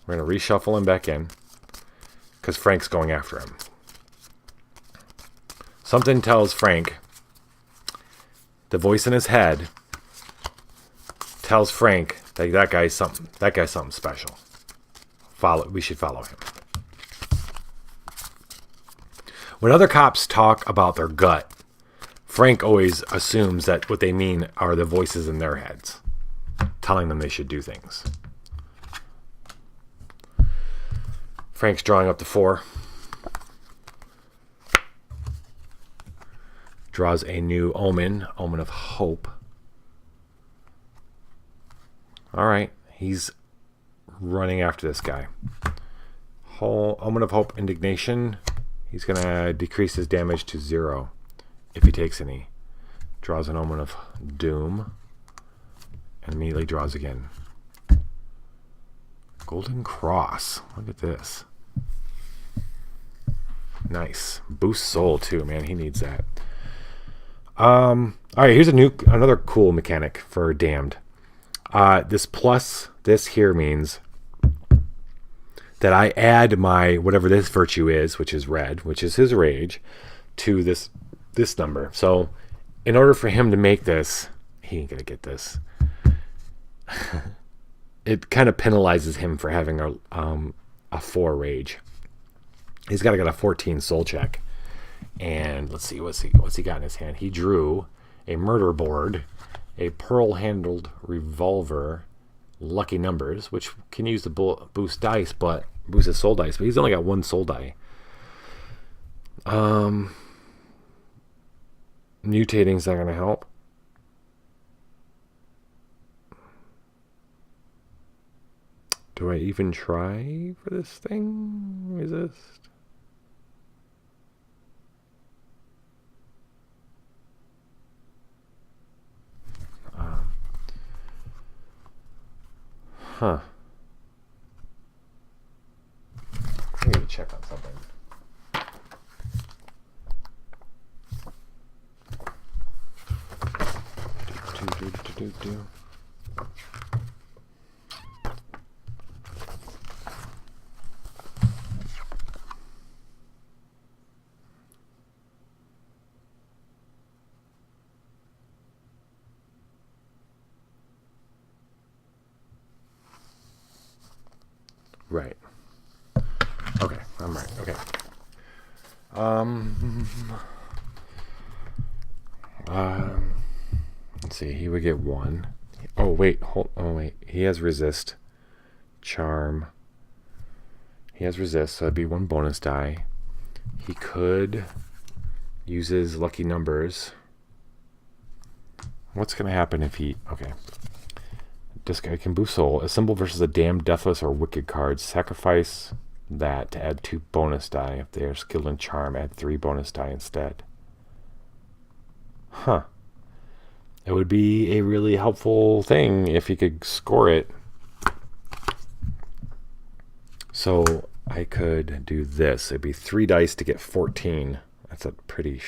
We're going to reshuffle him back in because Frank's going after him. Something tells Frank, the voice in his head tells Frank that guy's something special. We should follow him. When other cops talk about their gut, Frank always assumes that what they mean are the voices in their heads, telling them they should do things. Frank's drawing up to 4. Draws a new Omen of Hope. All right, he's running after this guy. Omen of Hope, Indignation. He's going to decrease his damage to 0 if he takes any. Draws an Omen of Doom. And immediately draws again. Golden Cross. Look at this. Nice. Boost soul too, man. He needs that. All right, here's another cool mechanic for Damned. This plus this here means that I add my whatever this virtue is, which is red, which is his rage, to this number. So in order for him to make this, he ain't gonna get this. It kind of penalizes him for having a 4 rage. He's got to get a 14 soul check. And let's see, what's he got in his hand? He drew a murder board, a pearl-handled revolver, lucky numbers, which can use the boost dice, but boost his soul dice. But he's only got 1 soul die. Mutating's not going to help. Do I even try for this thing? Resist. Huh. I need to check on something. Right. Okay, I'm right. Okay. Let's see. He would get 1. Oh wait, he has resist, charm. He has resist, so that'd be 1 bonus die. He could use his lucky numbers. What's gonna happen if he? Okay. This guy can boost soul. A symbol versus a damned, deathless, or wicked card. Sacrifice that to add 2 bonus die. If they are skilled in charm, add 3 bonus die instead. Huh. It would be a really helpful thing if he could score it. So I could do this. It'd be 3 dice to get 14. That's a pretty...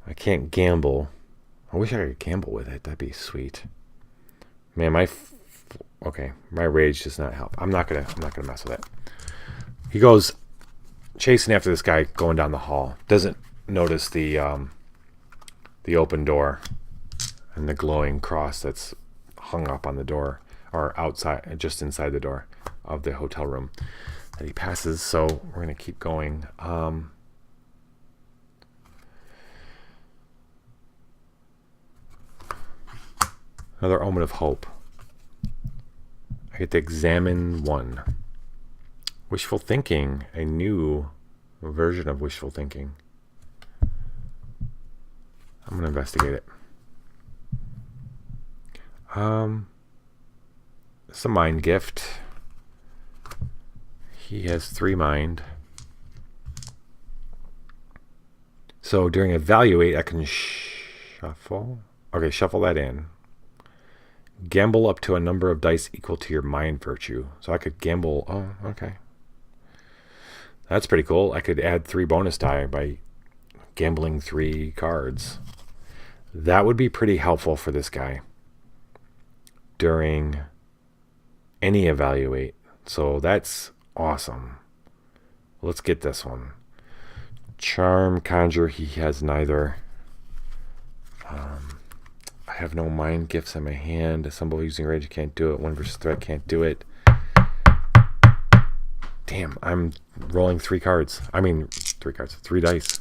I can't gamble. I wish I could gamble with it. That'd be sweet. Man, my rage does not help. I'm not gonna mess with it. He goes chasing after this guy going down the hall. Doesn't notice the open door and the glowing cross that's hung up on the door, or outside, just inside the door of the hotel room that he passes. So we're gonna keep going. Another omen of hope. I get to examine 1. Wishful thinking, a new version of wishful thinking. I'm going to investigate it. It's a mind gift. He has 3 mind. So during evaluate, I can shuffle. Okay, shuffle that in. Gamble up to a number of dice equal to your mind virtue. So I could gamble. Oh, okay. That's pretty cool. I could add 3 bonus die by gambling 3 cards. That would be pretty helpful for this guy during any evaluate. So that's awesome. Let's get this one. Charm, conjure, he has neither. I have no mind gifts in my hand. A symbol using rage, can't do it. 1 versus threat, can't do it. Damn, I'm rolling 3 cards. 3 dice.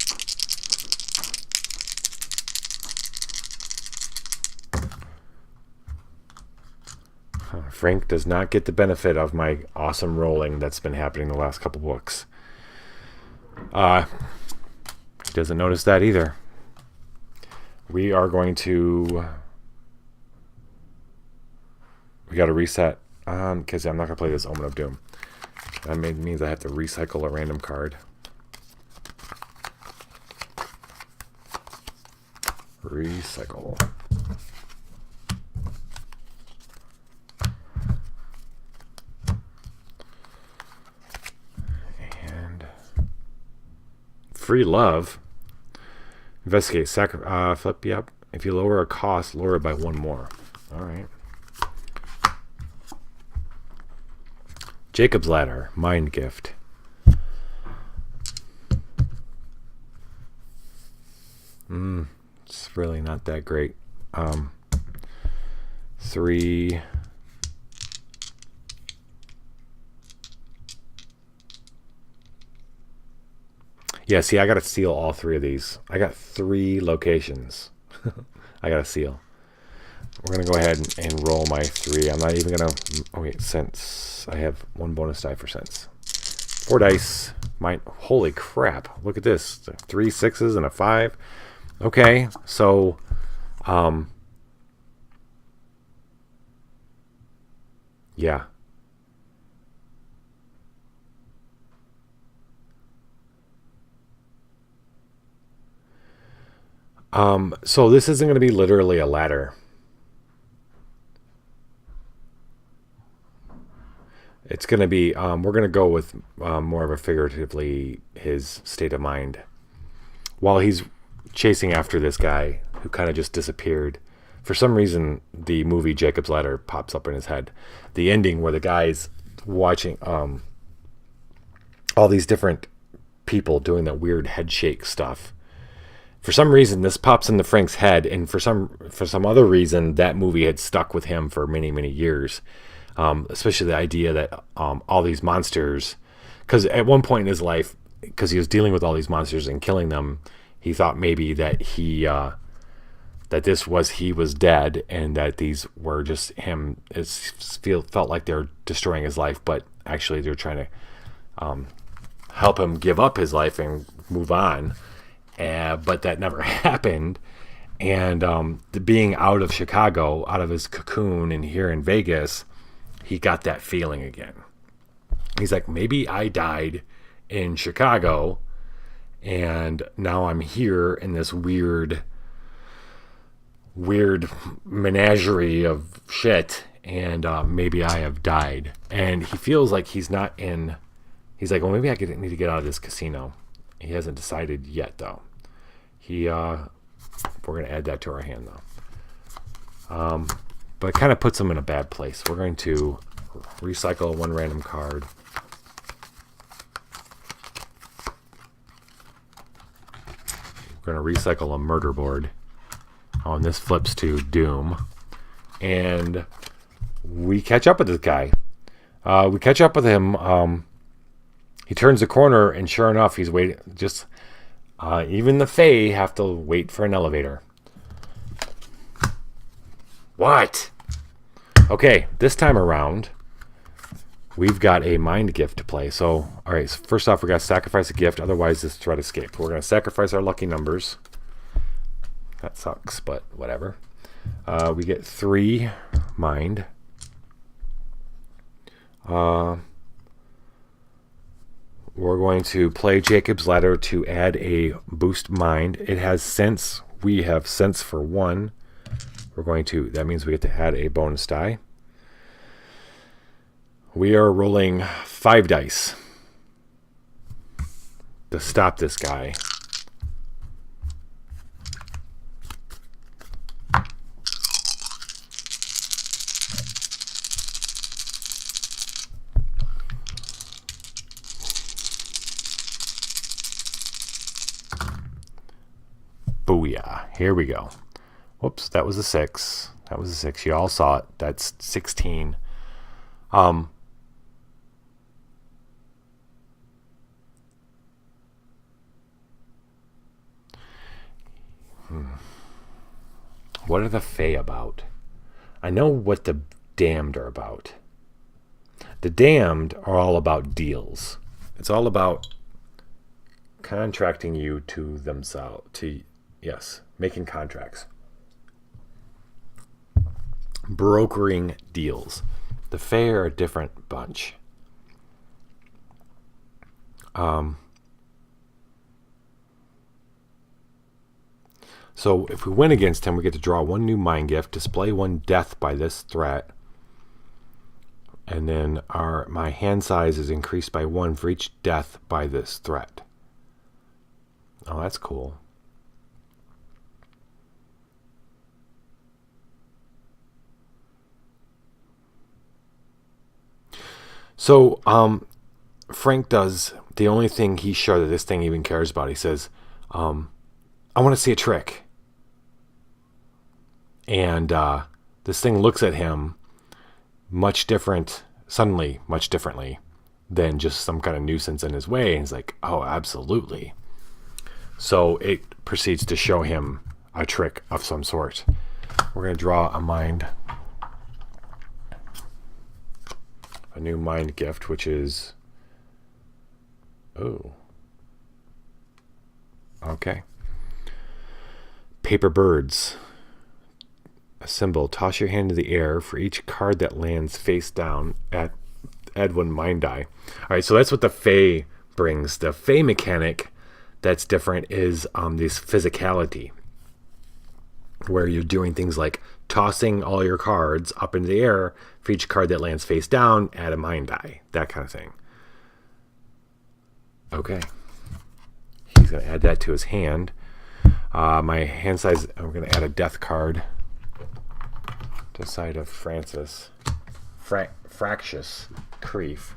Frank does not get the benefit of my awesome rolling that's been happening the last couple books. He doesn't notice that either. We are going to... We got to reset, because I'm not going to play this Omen of Doom. That means I have to recycle a random card. Recycle. And free love. Investigate. Flip, yep. If you lower a cost, lower it by 1 more. All right. Jacob's Ladder, Mind Gift. It's really not that great. 3. Yeah, see, I got to seal all 3 of these. I got 3 locations. I got to seal. We're going to go ahead and roll my 3. I'm not even going to... Oh, wait, sense. I have 1 bonus die for sense. 4 dice. Holy crap. Look at this. 3 6s and a 5. Okay, so... yeah. So this isn't going to be literally a ladder. It's going to be, we're going to go with more of a figuratively his state of mind. While he's chasing after this guy who kind of just disappeared, for some reason the movie Jacob's Ladder pops up in his head. The ending where the guy's watching all these different people doing that weird head shake stuff. For some reason, this pops into Frank's head, and for some other reason, that movie had stuck with him for many, many years. Especially the idea that all these monsters, because at one point in his life, because he was dealing with all these monsters and killing them, he thought maybe that he was dead, and that these were just him. Felt like they're destroying his life, but actually they're trying to help him give up his life and move on. But that never happened. And being out of Chicago, out of his cocoon, and here in Vegas, he got that feeling again. He's like, maybe I died in Chicago, and now I'm here in this weird menagerie of shit, and maybe I have died. And he feels like he's not in. He's like, well, maybe I need to get out of this casino. He hasn't decided yet, though. We're going to add that to our hand, though. But it kind of puts him in a bad place. We're going to recycle one random card. We're going to recycle a murder board. Oh, and this flips to Doom. And we catch up with this guy. We catch up with him. He turns the corner, and sure enough, he's waiting. Even the Fae have to wait for an elevator. What? Okay, this time around, we've got a mind gift to play. So, all right, so first off, we got to sacrifice a gift. Otherwise, this threat escapes. We're going to sacrifice our lucky numbers. That sucks, but whatever. We get 3 mind. We're going to play Jacob's Ladder to add a boost mind. It has sense. We have sense for 1. That means we get to add a bonus die. We are rolling 5 dice to stop this guy. Booyah. Here we go. Whoops, that was a 6. You all saw it. That's 16. What are the Fae about? I know what the Damned are about. The Damned are all about deals. It's all about contracting you to themselves. Yes, making contracts. Brokering deals. The Fae are a different bunch. So if we win against him, we get to draw 1 new mind gift, display 1 death by this threat, and then my hand size is increased by 1 for each death by this threat. Oh, that's cool. So, Frank does the only thing he's sure that this thing even cares about. He says, I want to see a trick. And this thing looks at him much differently than just some kind of nuisance in his way. And he's like, oh, absolutely. So it proceeds to show him a trick of some sort. We're going to draw a mind. A new mind gift, which is... Oh. Okay. Paper birds. A symbol. Toss your hand into the air. For each card that lands face down, add 1 mind die. Alright, so that's what the Fae brings. The Fae mechanic that's different is this physicality, where you're doing things like tossing all your cards up into the air. For each card that lands face down, add a mind die. That kind of thing. Okay. He's going to add that to his hand. My hand size, I'm going to add a death card to the side of Francis. Fractious Creef.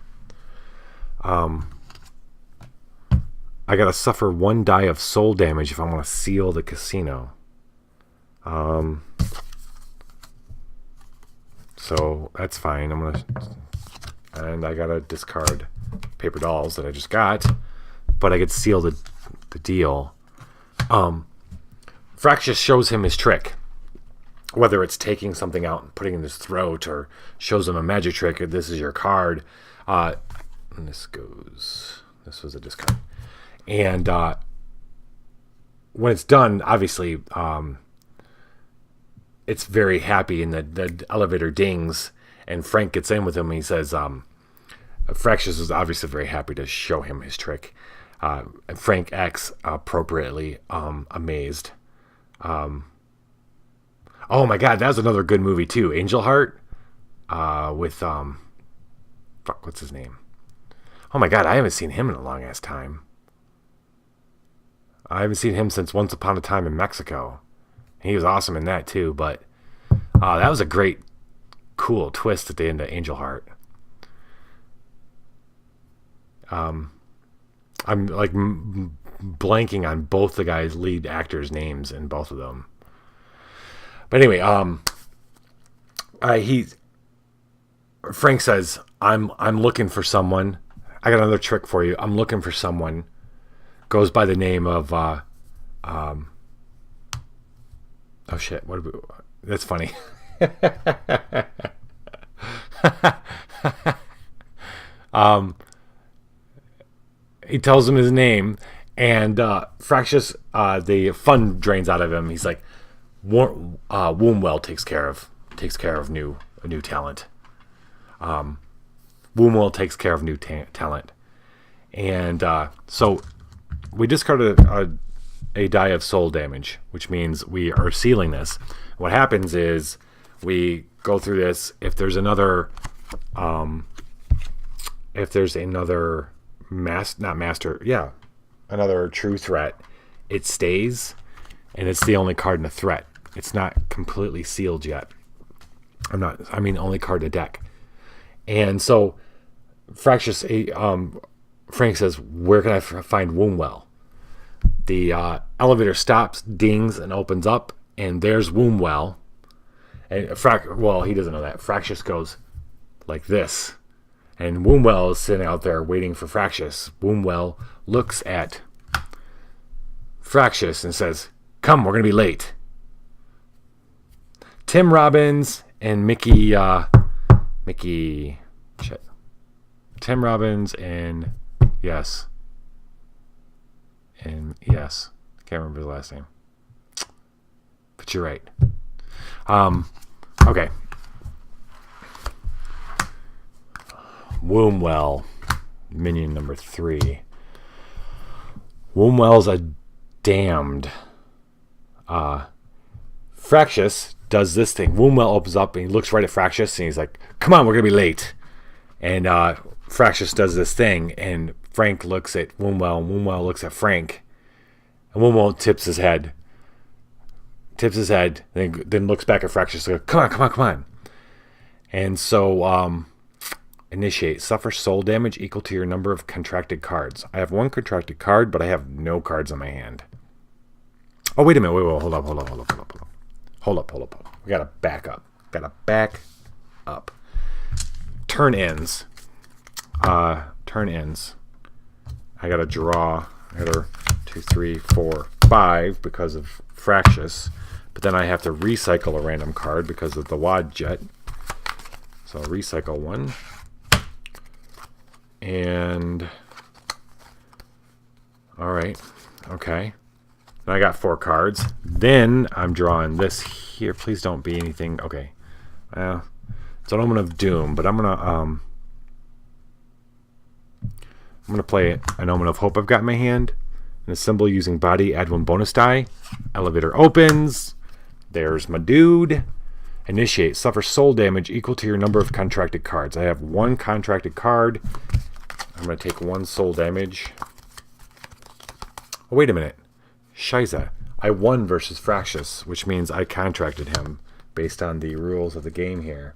I got to suffer 1 die of soul damage if I want to seal the casino. So so that's fine. And I gotta discard paper dolls that I just got, but I could seal the deal. Fractious shows him his trick, whether it's taking something out and putting it in his throat, or shows him a magic trick. This is your card. And this was a discard. And when it's done, obviously, it's very happy, and the elevator dings, and Frank gets in with him, and he says, Fractious is obviously very happy to show him his trick. Frank acts appropriately amazed. Oh my God, that was another good movie too, Angel Heart, with what's his name? Oh my God, I haven't seen him in a long ass time. I haven't seen him since Once Upon a Time in Mexico. He was awesome in that too, but that was a great, cool twist at the end of Angel Heart. I'm like blanking on both the guys' lead actors' names in both of them. But anyway, Frank says, I'm looking for someone. I got another trick for you. I'm looking for someone. Goes by the name of oh shit, that's funny. He tells him his name, and Fractious, the fun drains out of him. He's like, Wombwell takes care of new talent. Wombwell takes care of new talent, and so we discarded a die of soul damage, which means we are sealing this. What happens is we go through this. If there's another another true threat, it stays, and it's the only card in the threat. It's not completely sealed yet. Only card in the deck. And so Fractious, Frank says, where can I find Wombwell? The elevator stops, dings, and opens up, and there's Wombwell. And he doesn't know that. Fractious goes like this, and Wombwell is sitting out there waiting for Fractious. Wombwell looks at Fractious and says, "Come, we're gonna be late." Tim Robbins and Tim Robbins and yes, can't remember the last name, but you're right. Okay. Wombwell, minion number 3. Wombwell's a damned. Fractious does this thing. Wombwell opens up and he looks right at Fractious and he's like, "Come on, we're gonna be late." And Fractious does this thing, and Frank looks at Wombwell, and Wombwell looks at Frank, and Wombwell tips his head, then looks back at Fractious and goes, "Come on." And so initiate. Suffer soul damage equal to your number of contracted cards. I have 1 contracted card, but I have no cards in my hand. Oh, wait a minute. Wait, hold up. We gotta back up. Turn ends. I gotta draw. 2, 3, 4, 5 because of Fractious. But then I have to recycle a random card because of the Wad Jet. So I'll recycle 1. And alright. Okay. Now I got 4 cards. Then I'm drawing this here. Please don't be anything. Okay. It's an Omen of Doom, but I'm gonna play an Omen of Hope I've got in my hand. And a symbol using body, add 1 bonus die. Elevator opens. There's my dude. Initiate. Suffer soul damage equal to your number of contracted cards. I have 1 contracted card. I'm going to take 1 soul damage. Oh, wait a minute. Shiza. I won versus Fractious, which means I contracted him based on the rules of the game here.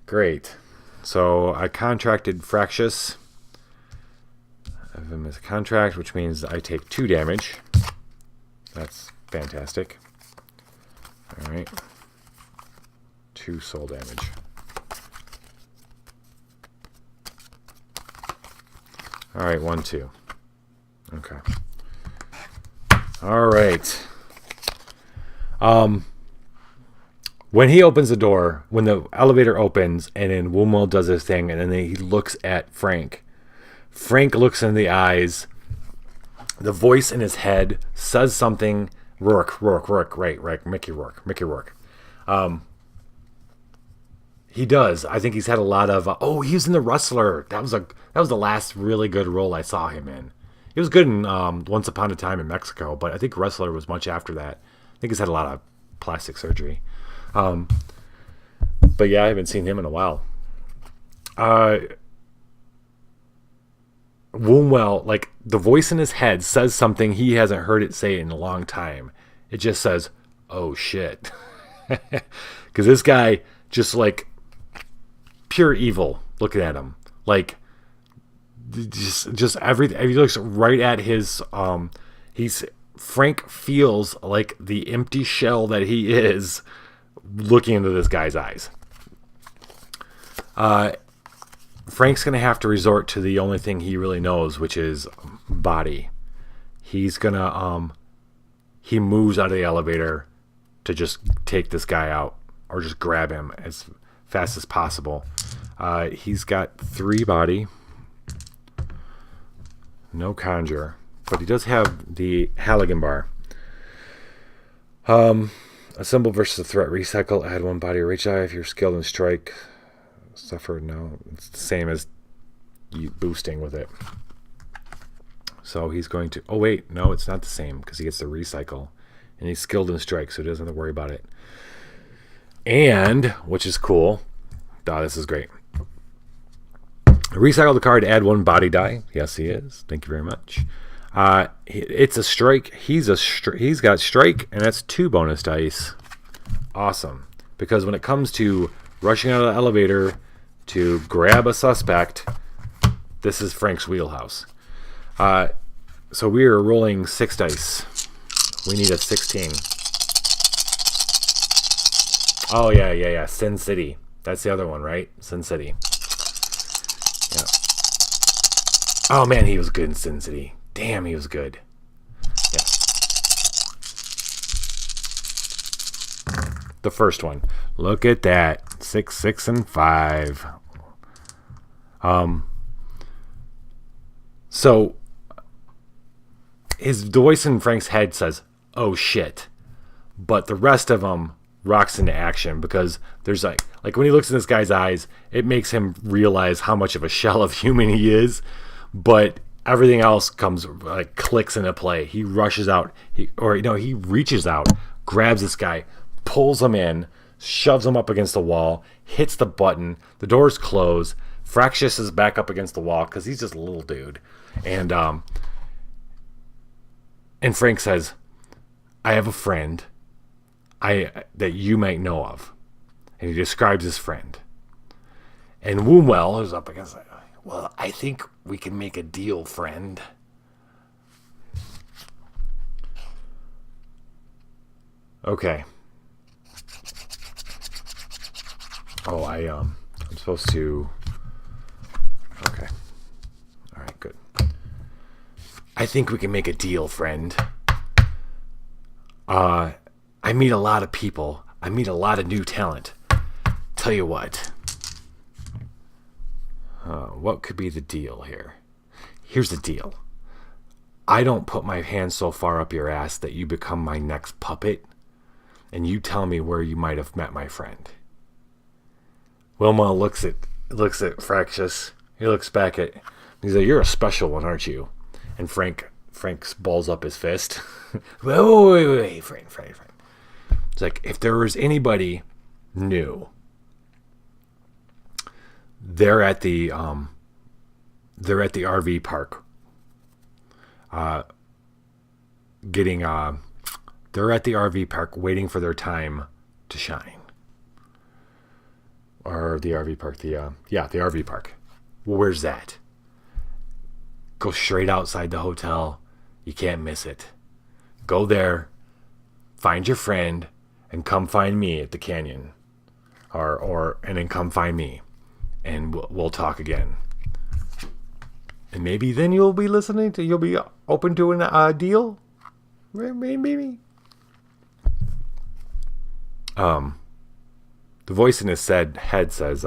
Great. So I contracted Fractious. I have him as a contract, which means I take 2 damage. That's fantastic. All right. 2 2 soul damage. All right, 1, 2. Okay. All right. When he opens the door, when the elevator opens, and then Woomwell does his thing, and then he looks at Frank. Frank looks in the eyes. The voice in his head says something. Rourke, right, Mickey Rourke. He does. I think he's had a lot of. He was in The Rustler. That was the last really good role I saw him in. He was good in Once Upon a Time in Mexico, but I think Rustler was much after that. I think he's had a lot of plastic surgery. But yeah, I haven't seen him in a while. Woomwell, like, the voice in his head says something he hasn't heard it say in a long time. It just says, "Oh shit," because this guy just like pure evil. Looking at him, like just everything. He looks right at his. Frank feels like the empty shell that he is, looking into this guy's eyes. Frank's going to have to resort to the only thing he really knows, which is body. He's going to, he moves out of the elevator to just take this guy out or just grab him as fast as possible. He's got 3 body, no conjure, but he does have the Halligan bar. Assemble versus a threat. Recycle, add 1 body or reach die if you're skilled in strike. Suffer, no. It's the same as you boosting with it. So he's going to... Oh, wait. No, it's not the same because he gets the recycle. And he's skilled in strike, so he doesn't have to worry about it. And, which is cool. This is great. Recycle the card to add 1 body die. Yes, he is. Thank you very much. It's a strike. He's got strike, and that's 2 bonus dice. Awesome. Because when it comes to rushing out of the elevator to grab a suspect, this is Frank's wheelhouse. So we are rolling 6 dice. We need a 16. Oh, yeah. Sin City. That's the other one, right? Sin City. Yeah. Oh, man, he was good in Sin City. Damn, he was good. Yeah. The first one. Look at that. 6, 6, and 5. So his voice in Frank's head says, "Oh shit," but the rest of them rocks into action because there's like when he looks in this guy's eyes, it makes him realize how much of a shell of human he is, but everything else comes like clicks into play. He rushes out, he reaches out, grabs this guy, pulls him in, shoves him up against the wall, hits the button, the doors close. Fractious is back up against the wall because he's just a little dude. And Frank says, "I have a friend that you might know of." And he describes his friend. And Woomwell is up against it. "Well, I think we can make a deal, friend." Okay. Oh, I'm supposed to... Okay. All right, good. "I think we can make a deal, friend. I meet a lot of people. I meet a lot of new talent. Tell you what. What could be the deal here? Here's the deal. I don't put my hand so far up your ass that you become my next puppet, and you tell me where you might have met my friend." Wilma looks at Fractious. He looks back at... He's like, "You're a special one, aren't you?" And Frank balls up his fist. Wait, Frank. It's like, if there was anybody new, they're at the RV park. They're at the RV park waiting for their time to shine. Or the RV park, the RV park. Well, where's that? Go straight outside the hotel. You can't miss it. Go there, find your friend, and come find me at the canyon. and then come find me, and we'll talk again. And maybe then you'll be open to a deal. Maybe. The voice in his head says,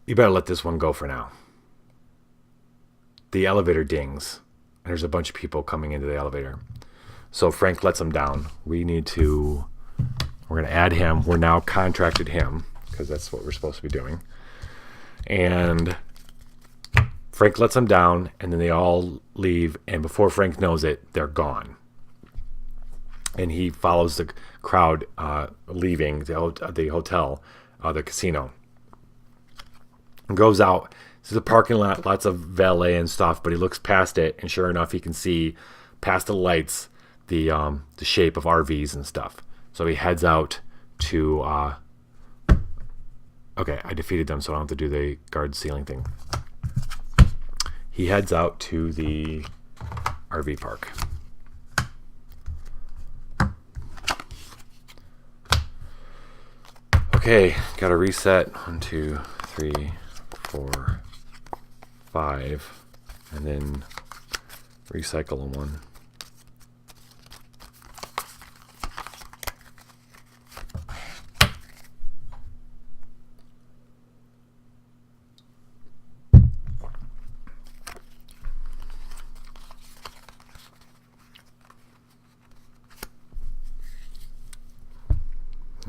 you better let this one go for now. The elevator dings, and there's a bunch of people coming into the elevator. So Frank lets him down. We're going to add him. We're now contracted him, because that's what we're supposed to be doing. And Frank lets them down, and then they all leave, and before Frank knows it, they're gone. And he follows the crowd leaving the hotel, the casino. And goes out. There's a parking lot, lots of valet and stuff, but he looks past it, and sure enough, he can see past the lights the shape of RVs and stuff. So he heads out to... okay, I defeated them, so I don't have to do the guard ceiling thing. He heads out to the RV park. Okay, gotta reset. 1, 2, 3, 4, 5, and then recycle a 1.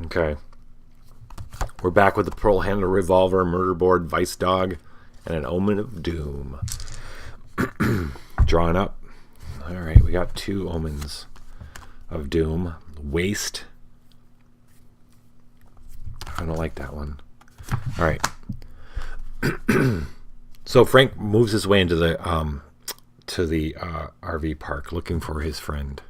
Okay. We're back with the pearl handle revolver, murder board, vice dog, and an omen of doom. Drawn up. All right, we got 2 omens of doom. Waste. I don't like that one. All right. So Frank moves his way into the RV park looking for his friend.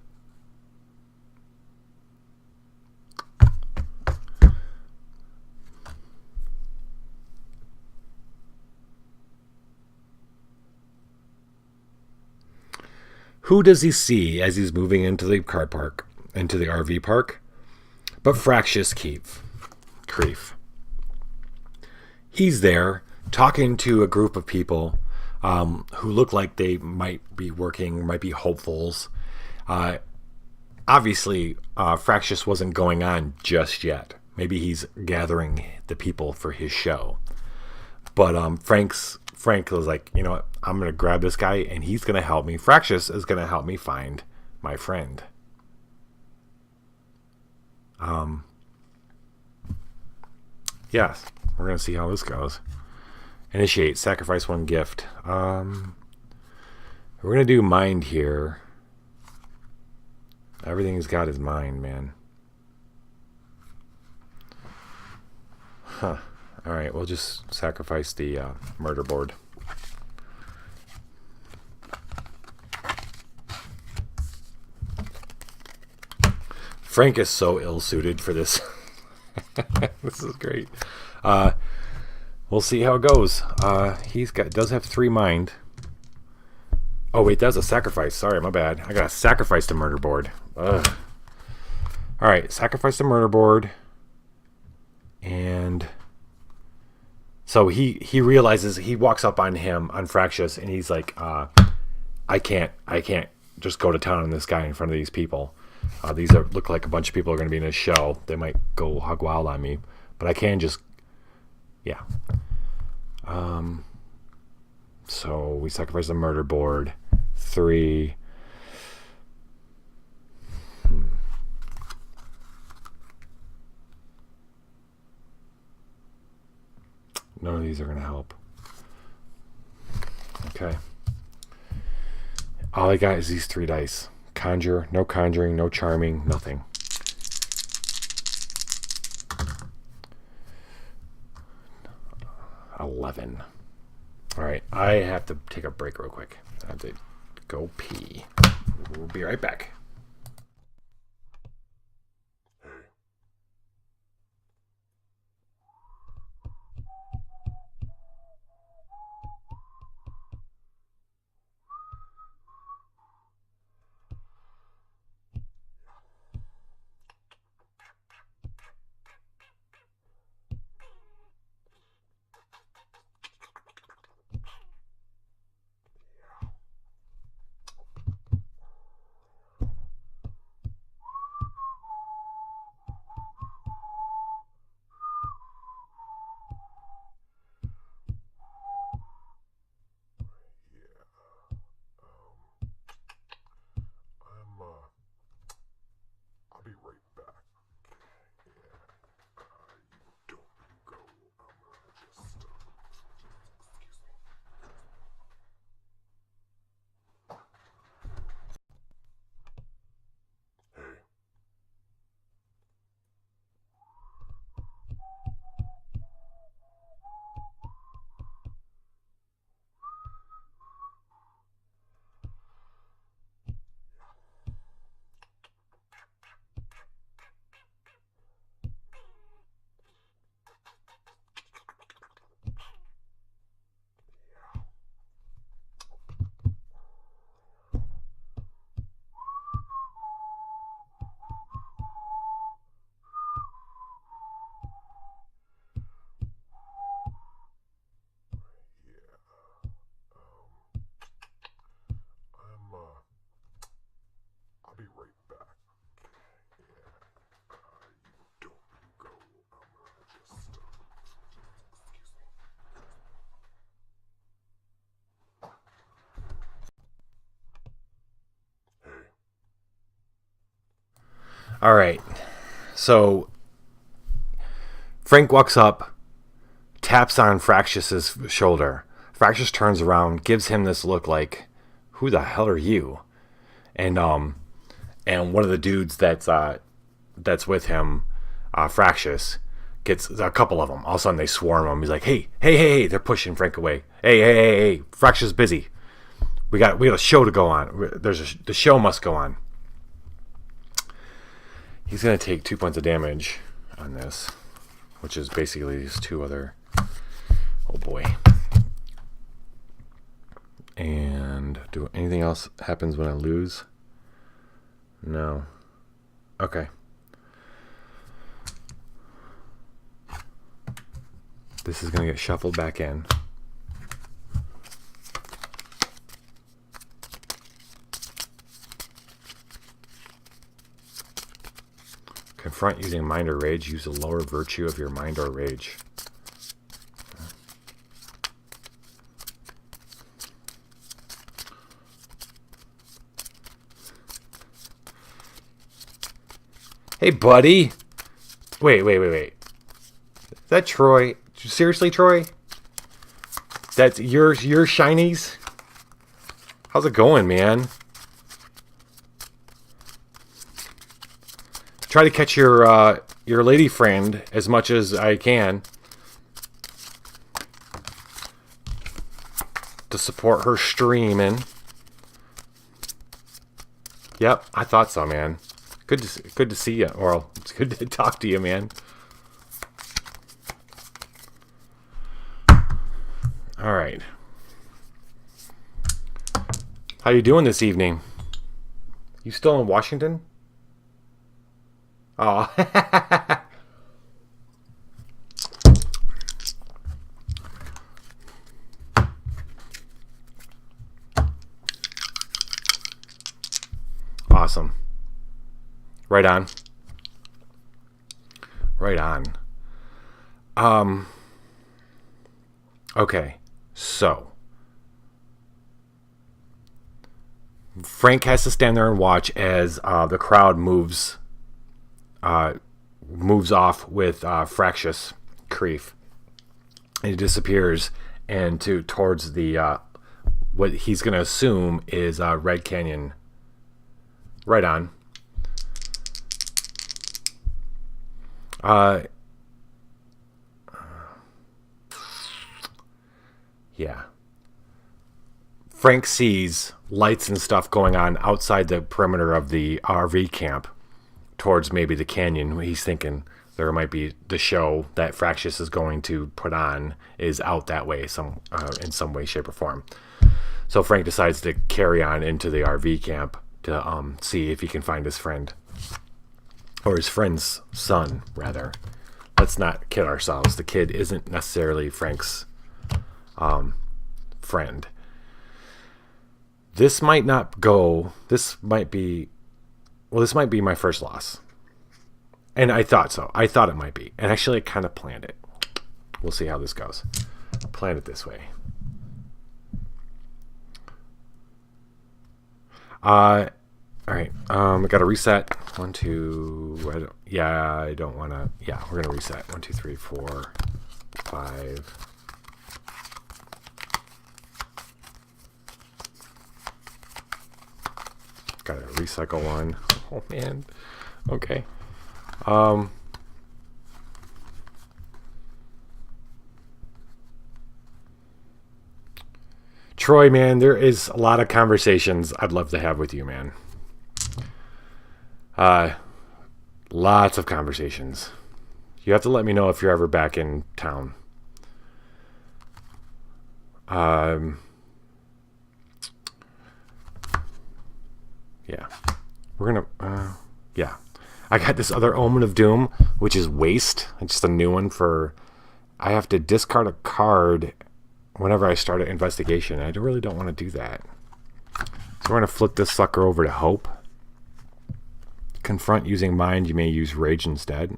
Who does he see as he's moving into the RV park? But Fractious Creef. He's there talking to a group of people who look like they might be working, might be hopefuls. Obviously, Fractious wasn't going on just yet. Maybe he's gathering the people for his show. But Frank was like, you know what? I'm going to grab this guy, and he's going to help me. Fractious is going to help me find my friend. Yes, we're going to see how this goes. Initiate. Sacrifice 1 gift. We're going to do mind here. Everything's got his mind, man. Huh. All right, we'll just sacrifice the murder board. Frank is so ill-suited for this. This is great. We'll see how it goes. Does have 3 mind. Oh wait, that's a sacrifice. Sorry, my bad. I gotta sacrifice the murder board. Ugh. All right, sacrifice the murder board, and so he realizes, he walks up on Fractious, and he's like, I can't just go to town on this guy in front of these people. Look like a bunch of people are going to be in a show. They might go hog wild on me, but I can just, yeah. So we sacrifice the murder board. 3. None of these are going to help. Okay. All I got is these 3 dice. Conjure, no conjuring, no charming, nothing. $11. All right, I have to take a break real quick. I have to go pee. We'll be right back. All right. So Frank walks up, taps on Fractius's shoulder. Fractius turns around, gives him this look like, "Who the hell are you?" And one of the dudes that's with him, Fractius, gets a couple of them. All of a sudden they swarm him. He's like, hey, they're pushing Frank away. Hey, Fractius is busy. We got a show to go on. The show must go on. He's gonna take 2 points of damage on this, which is basically these two other. Oh boy. And do anything else happens when I lose? No. Okay. This is going to get shuffled back in. Confront using mind or rage. Use the lower virtue of your mind or rage. Hey, buddy. Wait. Is that Troy? Seriously, Troy? That's your shinies? How's it going, man? Try to catch your lady friend as much as I can to support her streaming. Yep, I thought so, man. Good to see you, Oral. It's good to talk to you, man. All right. How you doing this evening? You still in Washington? Oh. Awesome. Right on. Okay. So Frank has to stand there and watch as the crowd moves off with Fractius Creef. And he disappears towards the what he's going to assume is Red Canyon. Right on. Yeah. Frank sees lights and stuff going on outside the perimeter of the RV camp towards maybe the canyon. He's thinking there might be the show that Fractius is going to put on is out that way in some way, shape, or form. So Frank decides to carry on into the RV camp to see if he can find his friend. Or his friend's son, rather. Let's not kid ourselves. The kid isn't necessarily Frank's friend. This might be my first loss. And I thought so. I thought it might be. And actually I kind of planned it. We'll see how this goes. Planned it this way. All right. I got to reset. 1, 2. I don't want to. Yeah, we're gonna reset. 1, 2, 3, 4, 5. Got to recycle one. Oh man. Okay. Troy, man, there is a lot of conversations I'd love to have with you, man. Lots of conversations. You have to let me know if you're ever back in town. Yeah. We're gonna, yeah. I got this other Omen of Doom, which is Waste. It's just a new one I have to discard a card whenever I start an investigation. I really don't want to do that. So we're going to flip this sucker over to Hope. Confront using Mind. You may use Rage instead.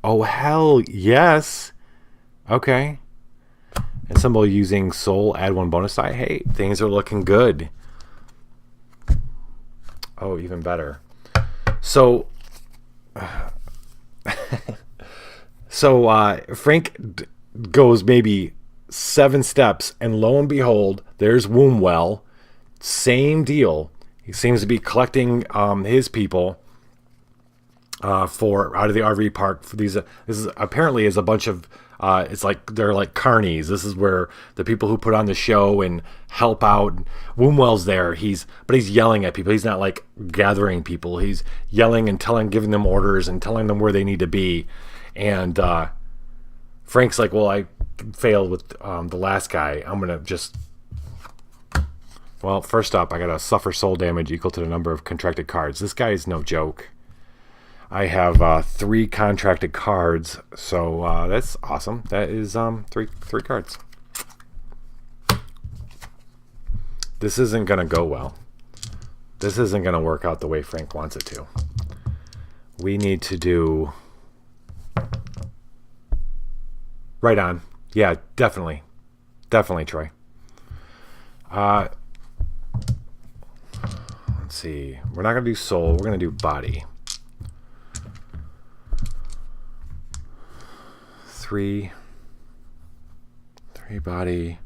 Oh, hell yes. Okay. And symbol using Soul. Add 1 bonus die. Hey, things are looking good. Oh, even better. So So Frank goes maybe 7 steps, and lo and behold, there's Wombwell. Same deal. He seems to be collecting his people for out of the RV park for these. This is apparently is a bunch of. It's like they're like carnies. This is where the people who put on the show and help out. Wombwell's there. He's yelling at people. He's not like gathering people. He's yelling and giving them orders and telling them where they need to be. And Frank's like, well, I failed with the last guy. I'm gonna just. Well, first up, I gotta suffer soul damage equal to the number of contracted cards. This guy is no joke. I have 3 contracted cards, so that's awesome. That is three cards. This isn't gonna go well. This isn't gonna work out the way Frank wants it to. We need to do right on. Yeah, definitely, Troy. Let's see. We're not gonna do soul. We're gonna do body. 3 body.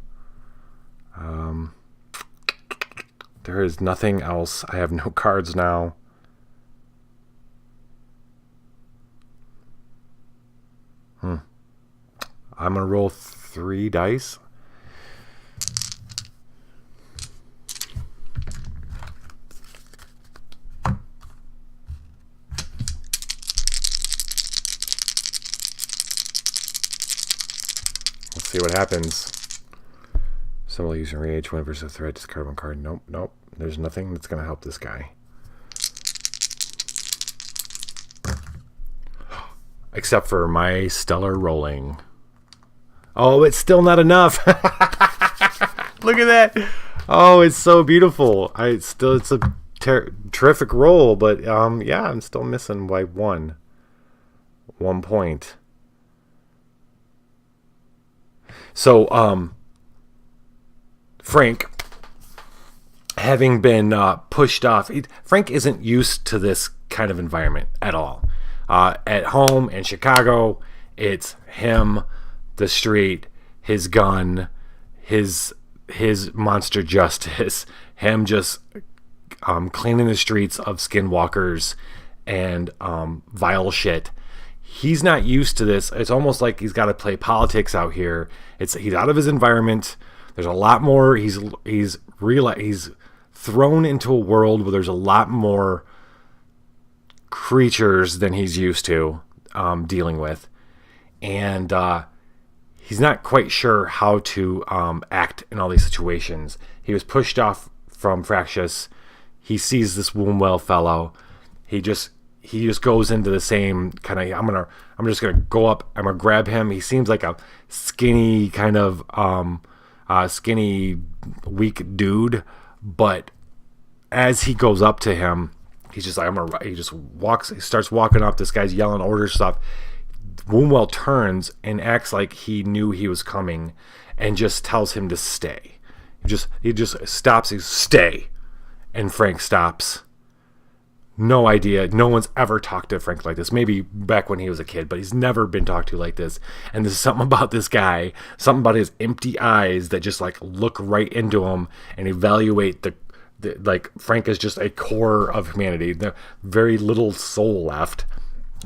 There is nothing else. I have no cards now. I'm gonna roll 3 dice. See what happens. Symbol using rage. Whenever there's a threat, discard 1 card. Nope. There's nothing that's going to help this guy. Except for my stellar rolling. Oh, it's still not enough. Look at that. Oh, it's so beautiful. It's a terrific roll, but yeah, I'm still missing by 1 point. So, Frank, having been pushed off, Frank isn't used to this kind of environment at all. At home in Chicago, it's him, the street, his gun, his monster justice, him just cleaning the streets of skinwalkers and vile shit. He's not used to this. It's almost like he's got to play politics out here. He's out of his environment. There's a lot more. He's thrown into a world where there's a lot more creatures than he's used to dealing with, and he's not quite sure how to act in all these situations. He was pushed off from Fractious. He sees this Wombwell fellow. He just goes into the same kind of, I'm just gonna go up, I'm gonna grab him. He seems like a skinny kind of skinny weak dude, but as he goes up to him, he's just like, he starts walking up. This guy's yelling orders stuff. Wombwell turns and acts like he knew he was coming and just tells him to stay. He just stops. He stay, and Frank stops. No idea. No one's ever talked to Frank like this. Maybe back when he was a kid, but he's never been talked to like this. And there's something about this guy, something about his empty eyes that just like look right into him and evaluate the like Frank is just a core of humanity. There's very little soul left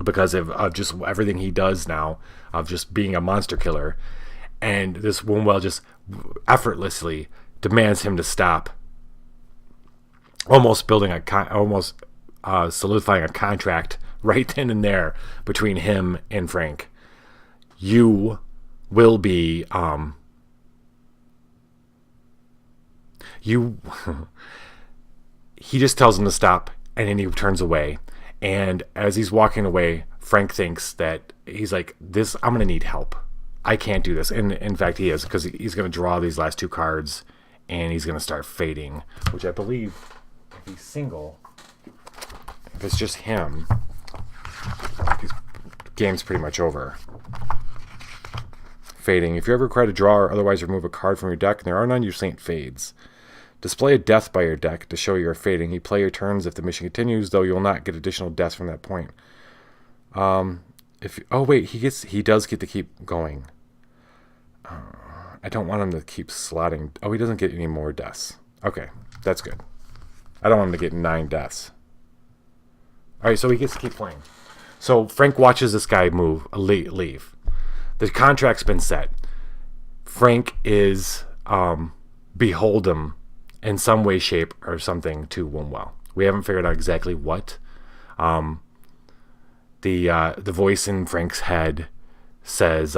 because of just everything he does now, of just being a monster killer. And this Wombwell just effortlessly demands him to stop, almost solidifying a contract right then and there between him and Frank. You will be he just tells him to stop, and then he turns away. And as he's walking away, Frank thinks that he's like, this, I'm gonna need help. I can't do this. And in fact he is, because he's gonna draw these last 2 cards and he's gonna start fading, which I believe if he's single, if it's just him, his game's pretty much over. Fading. If you're ever required to draw or otherwise remove a card from your deck and there are none, your saint fades. Display a death by your deck to show you are fading. You play your turns if the mission continues, though you will not get additional deaths from that point. He does get to keep going. I don't want him to keep slotting. Oh, he doesn't get any more deaths. Okay, that's good. I don't want him to get 9 deaths. All right, so he gets to keep playing. So Frank watches this guy leave. The contract's been set. Frank is beholden in some way, shape, or something to Wombwell. We haven't figured out exactly what. The voice in Frank's head says,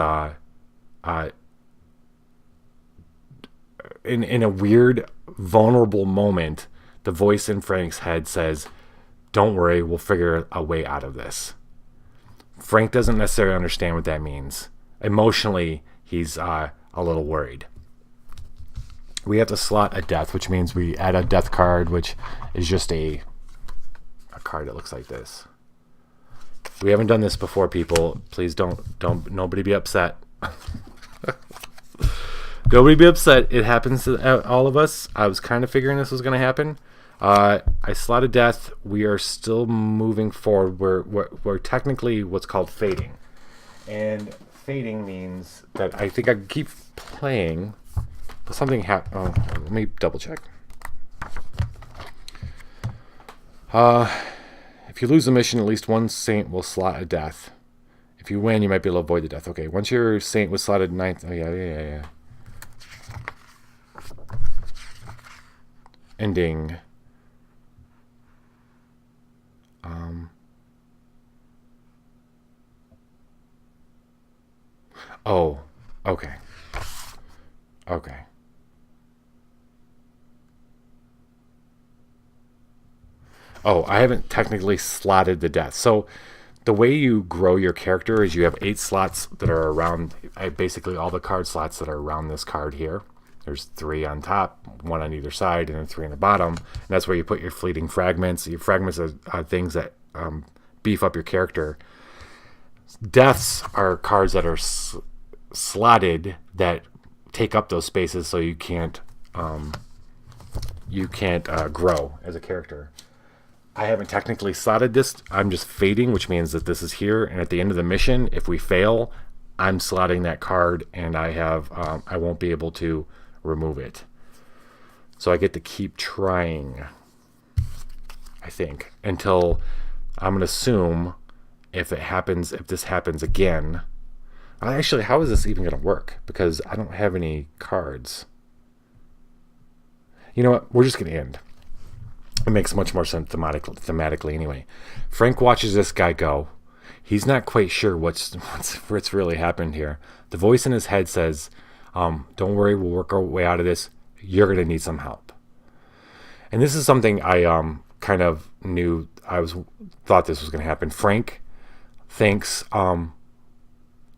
in a weird, vulnerable moment, the voice in Frank's head says, "Don't worry, we'll figure a way out of this." Frank doesn't necessarily understand what that means. Emotionally, he's a little worried. We have to slot a death, which means we add a death card, which is just a card that looks like this. We haven't done this before, people. Please don't nobody be upset. Nobody be upset. It happens to all of us. I was kind of figuring this was going to happen. I slotted death. We are still moving forward. We're technically what's called fading. And fading means that I think I keep playing, but something happened. Oh, let me double check. If you lose a mission, at least one saint will slot a death. If you win, you might be able to avoid the death. Okay, once your saint was slotted 9th. Oh, yeah. Ending. Oh, okay. Oh, I haven't technically slotted the death. So the way you grow your character is you have 8 slots that are around, basically all the card slots that are around this card here. There's 3 on top, 1 on either side, and then 3 on the bottom. And that's where you put your fleeting fragments. Your fragments are things that beef up your character. Deaths are cards that are slotted that take up those spaces, so you can't grow as a character. I haven't technically slotted this. I'm just fading, which means that this is here. And at the end of the mission, if we fail, I'm slotting that card, and I won't be able to remove it. So I get to keep trying, I think, until I'm going to assume if this happens again. Actually, how is this even going to work? Because I don't have any cards. You know what? We're just going to end. It makes much more sense thematically anyway. Frank watches this guy go. He's not quite sure what's really happened here. The voice in his head says, don't worry, we'll work our way out of this. You're going to need some help. And this is something I kind of knew. Thought this was going to happen. Frank thinks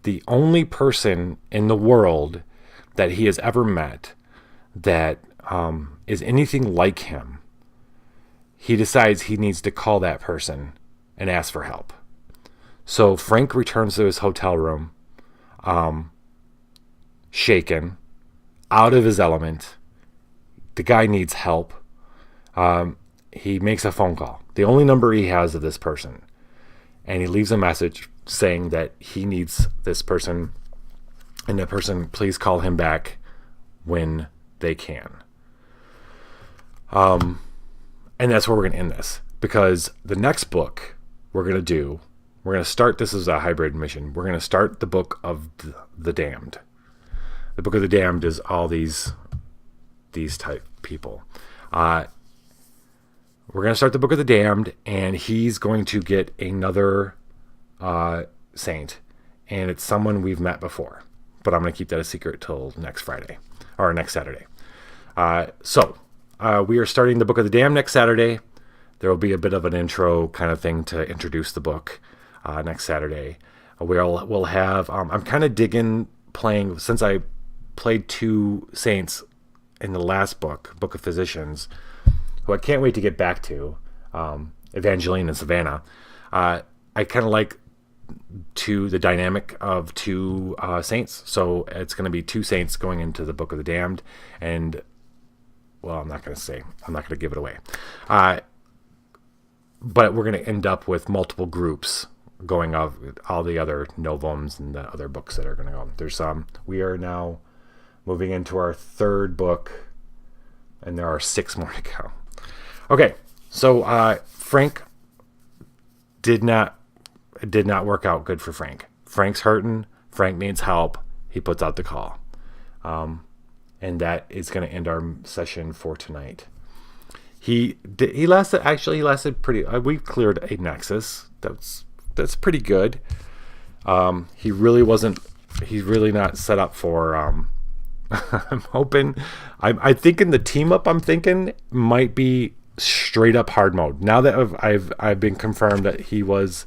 the only person in the world that he has ever met that is anything like him, he decides he needs to call that person and ask for help. So Frank returns to his hotel room, shaken, out of his element. The guy needs help. He makes a phone call, the only number he has of this person, and he leaves a message saying that he needs this person, and the person, please call him back when they can. And that's where we're going to end this, because the next book we're going to start, this is a hybrid mission. We're going to start the Book of the Damned. The Book of the Damned is all these type people. We're going to start the Book of the Damned, and he's going to get another saint, and it's someone we've met before, but I'm going to keep that a secret till next Friday, or next Saturday. We are starting the Book of the Damned next Saturday. There will be a bit of an intro kind of thing to introduce the book next Saturday. We'll have, I'm kind of digging playing, since I played 2 saints in the last book, Book of Physicians, who I can't wait to get back to, Evangeline and Savannah. I kind of like the dynamic of 2 saints. So it's going to be 2 saints going into the Book of the Damned, and well, I'm not going to give it away. But we're going to end up with multiple groups going of all the other novums and the other books that are going to go. There's we are now moving into our third book, and there are 6 more to go. Okay, so Frank did not work out good for Frank. Frank's hurting. Frank needs help. He puts out the call, and that is going to end our session for tonight. He lasted pretty. We cleared a nexus. That's pretty good. He really wasn't. He's really not set up for. I'm hoping. I think in the team up, I'm thinking might be straight up hard mode. Now that I've been confirmed that he was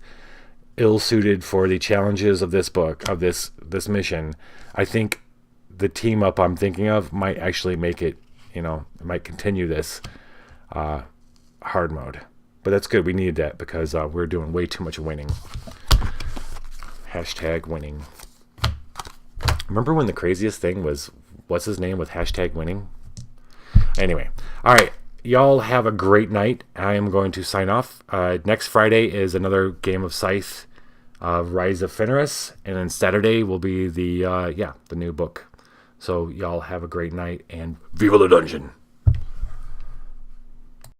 ill suited for the challenges of this book, of this mission, I think the team up I'm thinking of might actually make it. It might continue this hard mode. But that's good. We needed that because we're doing way too much winning. Hashtag winning. Remember when the craziest thing was, what's his name with hashtag winning? Anyway. All right. Y'all have a great night. I am going to sign off. Next Friday is another game of Scythe, Rise of Fenris. And then Saturday will be the new book. So y'all have a great night and Viva la Dungeon.